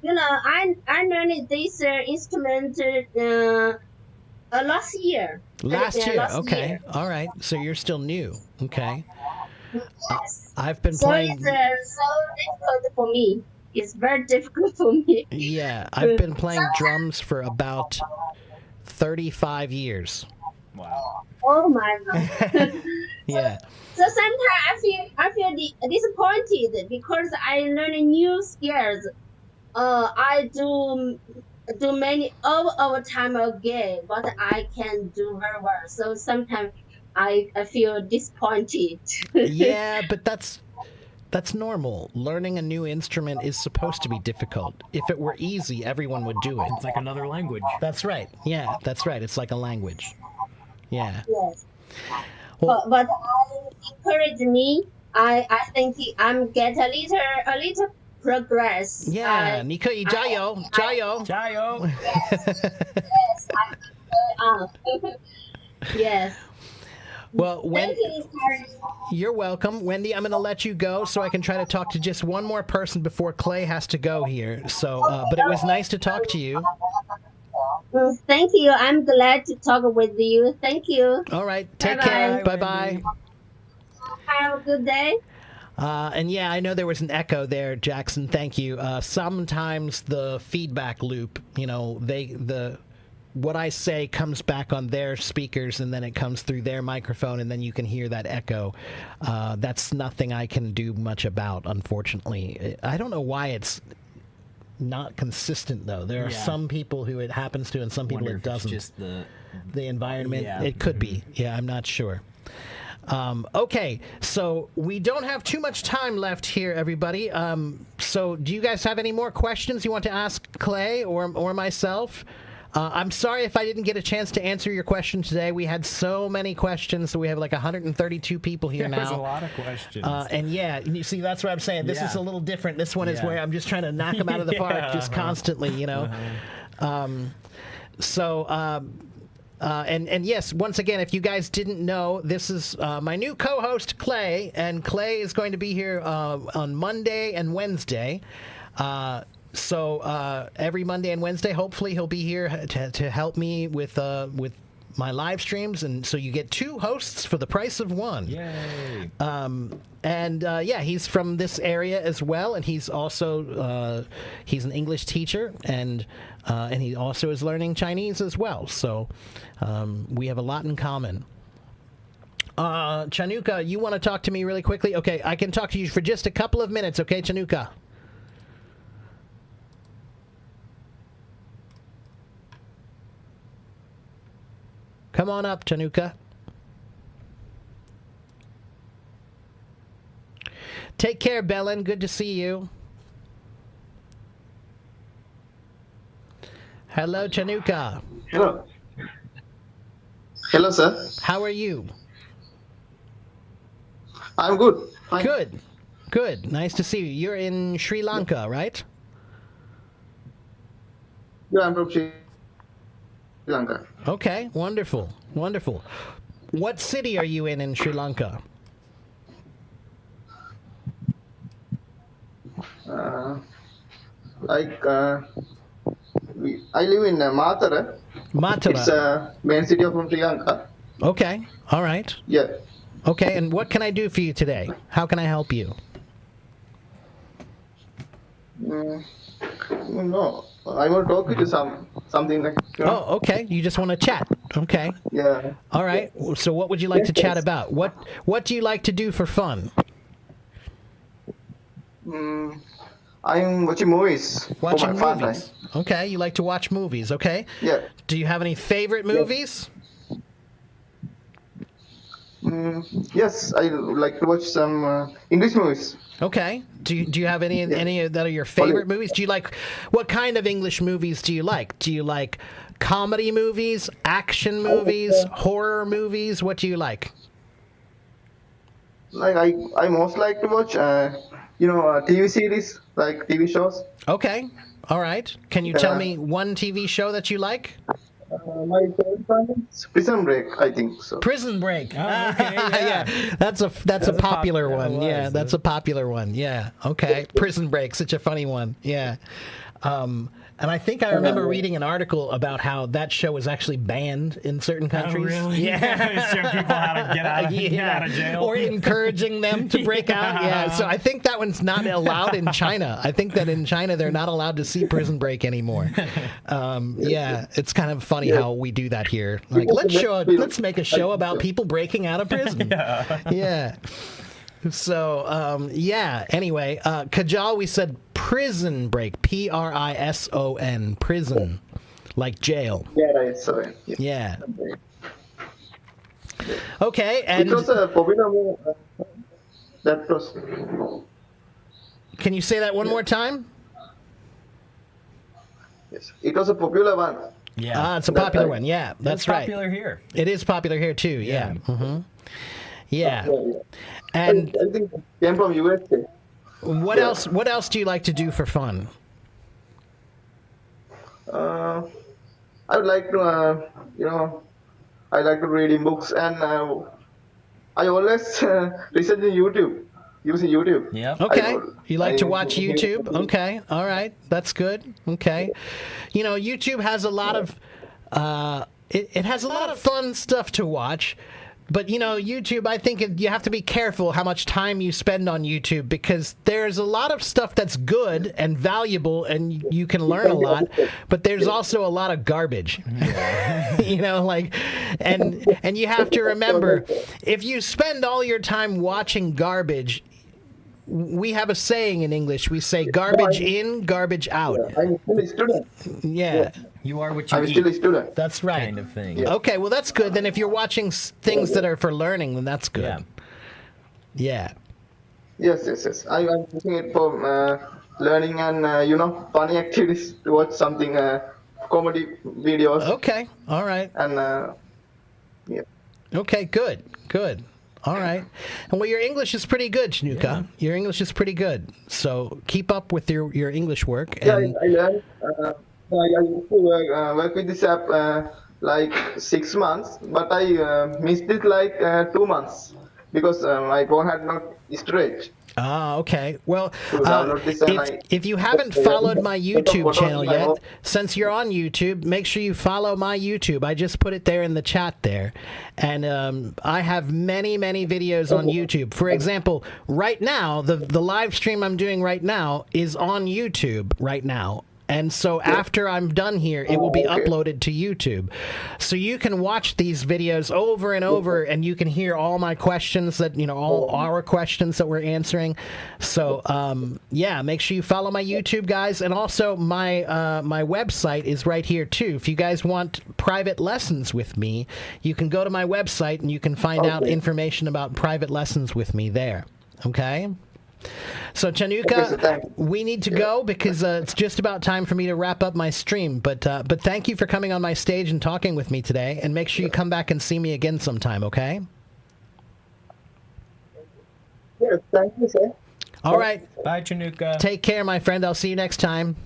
When I learned this instrument last year. Last year, okay. Year. All right. So you're still new. Okay. Yes. I've been so playing. It's so difficult for me. It's very difficult for me. Yeah, I've been playing drums for about 35 years. Wow. Oh my God. Yeah. So sometimes I feel disappointed because I learn new skills. I do many overtime again, but I can do very well. So sometimes I feel disappointed. Yeah, but that's normal. Learning a new instrument is supposed to be difficult. If it were easy, everyone would do it. It's like another language. That's right. Yeah, that's right. It's like a language. Yeah. Yes. Well, but I encourage me. I think I'm get a little progress. Yeah, 你可以加油，加油，加油。Yes. Well, Thank you, you're welcome. Wendy, I'm going to let you go so I can try to talk to just one more person before Clay has to go here. So, but it was nice to talk to you. Thank you. I'm glad to talk with you. Thank you. All right. Take Bye-bye. care. Bye-bye. Have a good day. And yeah, I know there was an echo there, Jackson. Thank you. Sometimes the feedback loop, what I say comes back on their speakers, and then it comes through their microphone, and then you can hear that echo. That's nothing I can do much about, unfortunately. I don't know why it's not consistent, though. There are some people who it happens to, and some people it doesn't. Just the environment. It could be. Yeah, I'm not sure. Okay, so we don't have too much time left here, everybody. So do you guys have any more questions you want to ask Clay or myself? I'm sorry if I didn't get a chance to answer your question today. We had so many questions, so we have like 132 people here now. There's a lot of questions. And you see, that's what I'm saying. This is a little different. This one is where I'm just trying to knock them out of the park just constantly, you know. And yes, once again, if you guys didn't know, this is my new co-host, Clay, and Clay is going to be here on Monday and Wednesday. So every Monday and Wednesday, hopefully he'll be here to help me with my live streams, and so you get two hosts for the price of one. Yay! He's from this area as well, and he's also he's an English teacher, and he also is learning Chinese as well. So we have a lot in common. Chanuka, you want to talk to me really quickly? Okay, I can talk to you for just a couple of minutes. Okay, Chanuka. Come on up, Chanuka. Take care, Belen. Good to see you. Hello, Chanuka. Hello. Hello, sir. How are you? I'm good. Fine. Good. Good. Nice to see you. You're in Sri Lanka, right? Yeah, I'm from Sri Lanka. Okay. Wonderful. Wonderful. What city are you in Sri Lanka? I live in Matara. Matara. It's main city of Sri Lanka. Okay. All right. Yeah. Okay. And what can I do for you today? How can I help you? No, I want to talk with you something like. Oh, okay. You just want to chat. Okay. Yeah. All right. So, what would you like to chat about? What do you like to do for fun? I'm watching movies. Watching for my movies. Okay. You like to watch movies. Okay. Yeah. Do you have any favorite movies? Yes, I like to watch some English movies. Okay. Do you have any that are your favorite movies? Do you like what kind of English movies do you like? Do you like comedy movies, action movies, horror movies? What do you like? Like I most like to watch TV series, like TV shows. Okay. All right. Can you tell me one TV show that you like? My favorite one is Prison Break, I think so. Prison Break. Oh, okay, yeah. That's a popular one. Yeah, that's a popular one. Yeah. Okay. Prison Break, such a funny one. Yeah. And I think I remember reading an article about how that show was actually banned in certain countries. Oh, really? Yeah. Show people how to get out of jail. Or encouraging them to break out. Yeah. So I think that one's not allowed in China. I think that in China they're not allowed to see Prison Break anymore. Yeah. It's kind of funny how we do that here. Like, let's make a show about people breaking out of prison. Yeah. So, anyway, Kajal, we said Prison Break, Prison, prison, like jail. Yeah, right, sorry. Yeah. Okay, and... It was a popular movie. That was... Can you say that one more time? Yes, it was a popular one. Yeah. It's a popular one, yeah, that's right. It's popular here. It is popular here, too, yeah. Mm-hmm. Yeah. And I think it came from USA. What else do you like to do for fun? I would like to, I like to read books, and I always research in YouTube, using YouTube. Yeah. Okay. You like to watch YouTube? Okay. All right. That's good. Okay. YouTube has a lot of it has a lot of fun stuff to watch. But, YouTube, I think you have to be careful how much time you spend on YouTube because there's a lot of stuff that's good and valuable and you can learn a lot, but there's also a lot of garbage. and you have to remember, if you spend all your time watching garbage, we have a saying in English. We say garbage in, garbage out. I'm still a student. Yeah. You are what you I'm eat. still a student. That's right. Kind of thing. Yeah. Okay, well, that's good. Then if you're watching things that are for learning, then that's good. Yeah. Yes. I'm using it for learning and funny activities to watch something comedy videos. Okay. All right. And yeah. Okay, good. All right. And well, your English is pretty good, Chanuka. Yeah. Your English is pretty good. So keep up with your English work. And I learned. I used to work with this app like 6 months, but I missed it like 2 months because my phone had not storage. Ah, okay. Well, if you haven't followed my YouTube channel yet, since you're on YouTube, make sure you follow my YouTube. I just put it there in the chat there. And I have many, many videos on YouTube. For example, right now, the live stream I'm doing right now is on YouTube right now. And so after I'm done here, it will be uploaded to YouTube. So you can watch these videos over and over, and you can hear all my questions all our questions that we're answering. So, make sure you follow my YouTube, guys. And also, my website is right here, too. If you guys want private lessons with me, you can go to my website, and you can find out information about private lessons with me there. Okay? So, Chanuka, we need to go because it's just about time for me to wrap up my stream. But thank you for coming on my stage and talking with me today. And make sure you come back and see me again sometime, okay? Yes, thank you, sir. All right. Bye, Chanuka. Take care, my friend. I'll see you next time.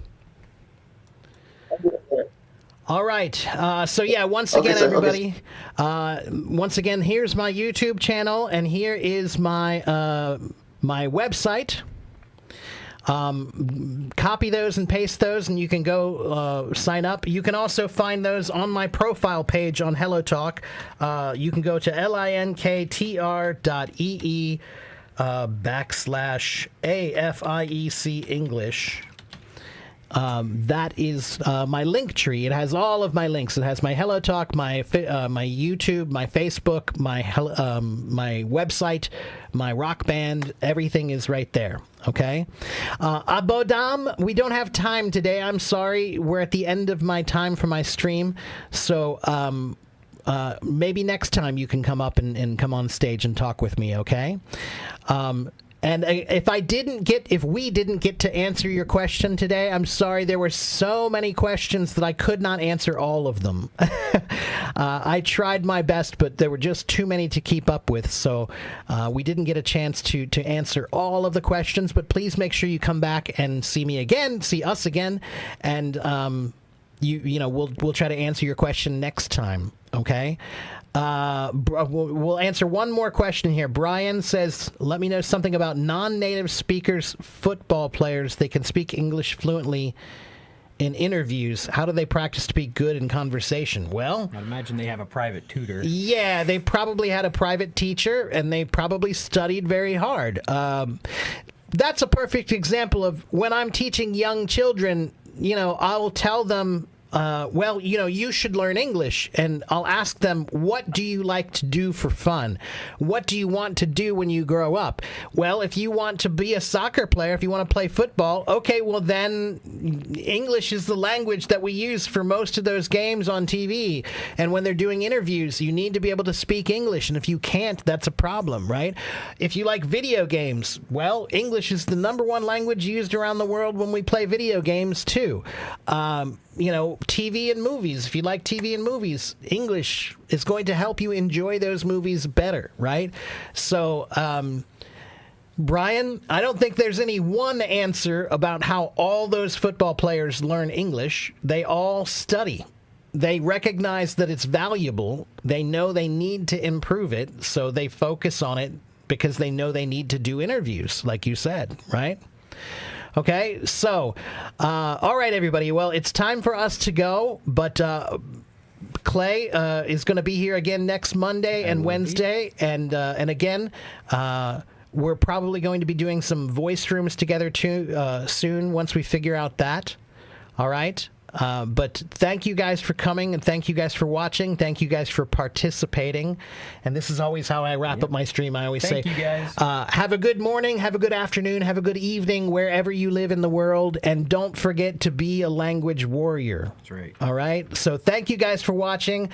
All right. Once again, everybody, once again, here's my YouTube channel, and here is my my website. Copy those and paste those, and you can go sign up. You can also find those on my profile page on HelloTalk. You can go to linktr.ee /AFIEC English. That is my link tree. It has all of my links. It has my HelloTalk, my YouTube, my Facebook, my website, my rock band. Everything is right there. Okay. Abodam, we don't have time today. I'm sorry. We're at the end of my time for my stream. So maybe next time you can come up and come on stage and talk with me. Okay. And if we didn't get to answer your question today, I'm sorry. There were so many questions that I could not answer all of them. I tried my best, but there were just too many to keep up with. So we didn't get a chance to answer all of the questions. But please make sure you come back and see us again, and we'll try to answer your question next time. Okay. We'll answer one more question here. Brian says, let me know something about non-native speakers, football players. They can speak English fluently in interviews. How do they practice to be good in conversation? Well, I'd imagine they have a private tutor. Yeah, they probably had a private teacher, and they probably studied very hard. That's a perfect example of when I'm teaching young children, I'll tell them, you should learn English, and I'll ask them, what do you like to do for fun? What do you want to do when you grow up? Well, if you want to be a soccer player, if you want to play football, okay, well then English is the language that we use for most of those games on TV. And when they're doing interviews, you need to be able to speak English, and if you can't, that's a problem, right? If you like video games, well, English is the #1 language used around the world when we play video games too. TV and movies. If you like TV and movies, English is going to help you enjoy those movies better, right? So, Brian, I don't think there's any one answer about how all those football players learn English. They all study. They recognize that it's valuable. They know they need to improve it, so they focus on it because they know they need to do interviews, like you said, right? Okay, so, all right, everybody. Well, it's time for us to go, but Clay is going to be here again next Monday and Wednesday, and again. We're probably going to be doing some voice rooms together too soon once we figure out that. All right. But thank you guys for coming, and thank you guys for watching. Thank you guys for participating. And this is always how I wrap up my stream. I always say, thank you guys. Have a good morning, have a good afternoon, have a good evening wherever you live in the world, and don't forget to be a language warrior. That's right. All right. So thank you guys for watching.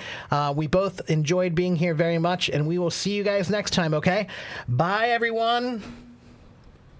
We both enjoyed being here very much, and we will see you guys next time. Okay. Bye, everyone.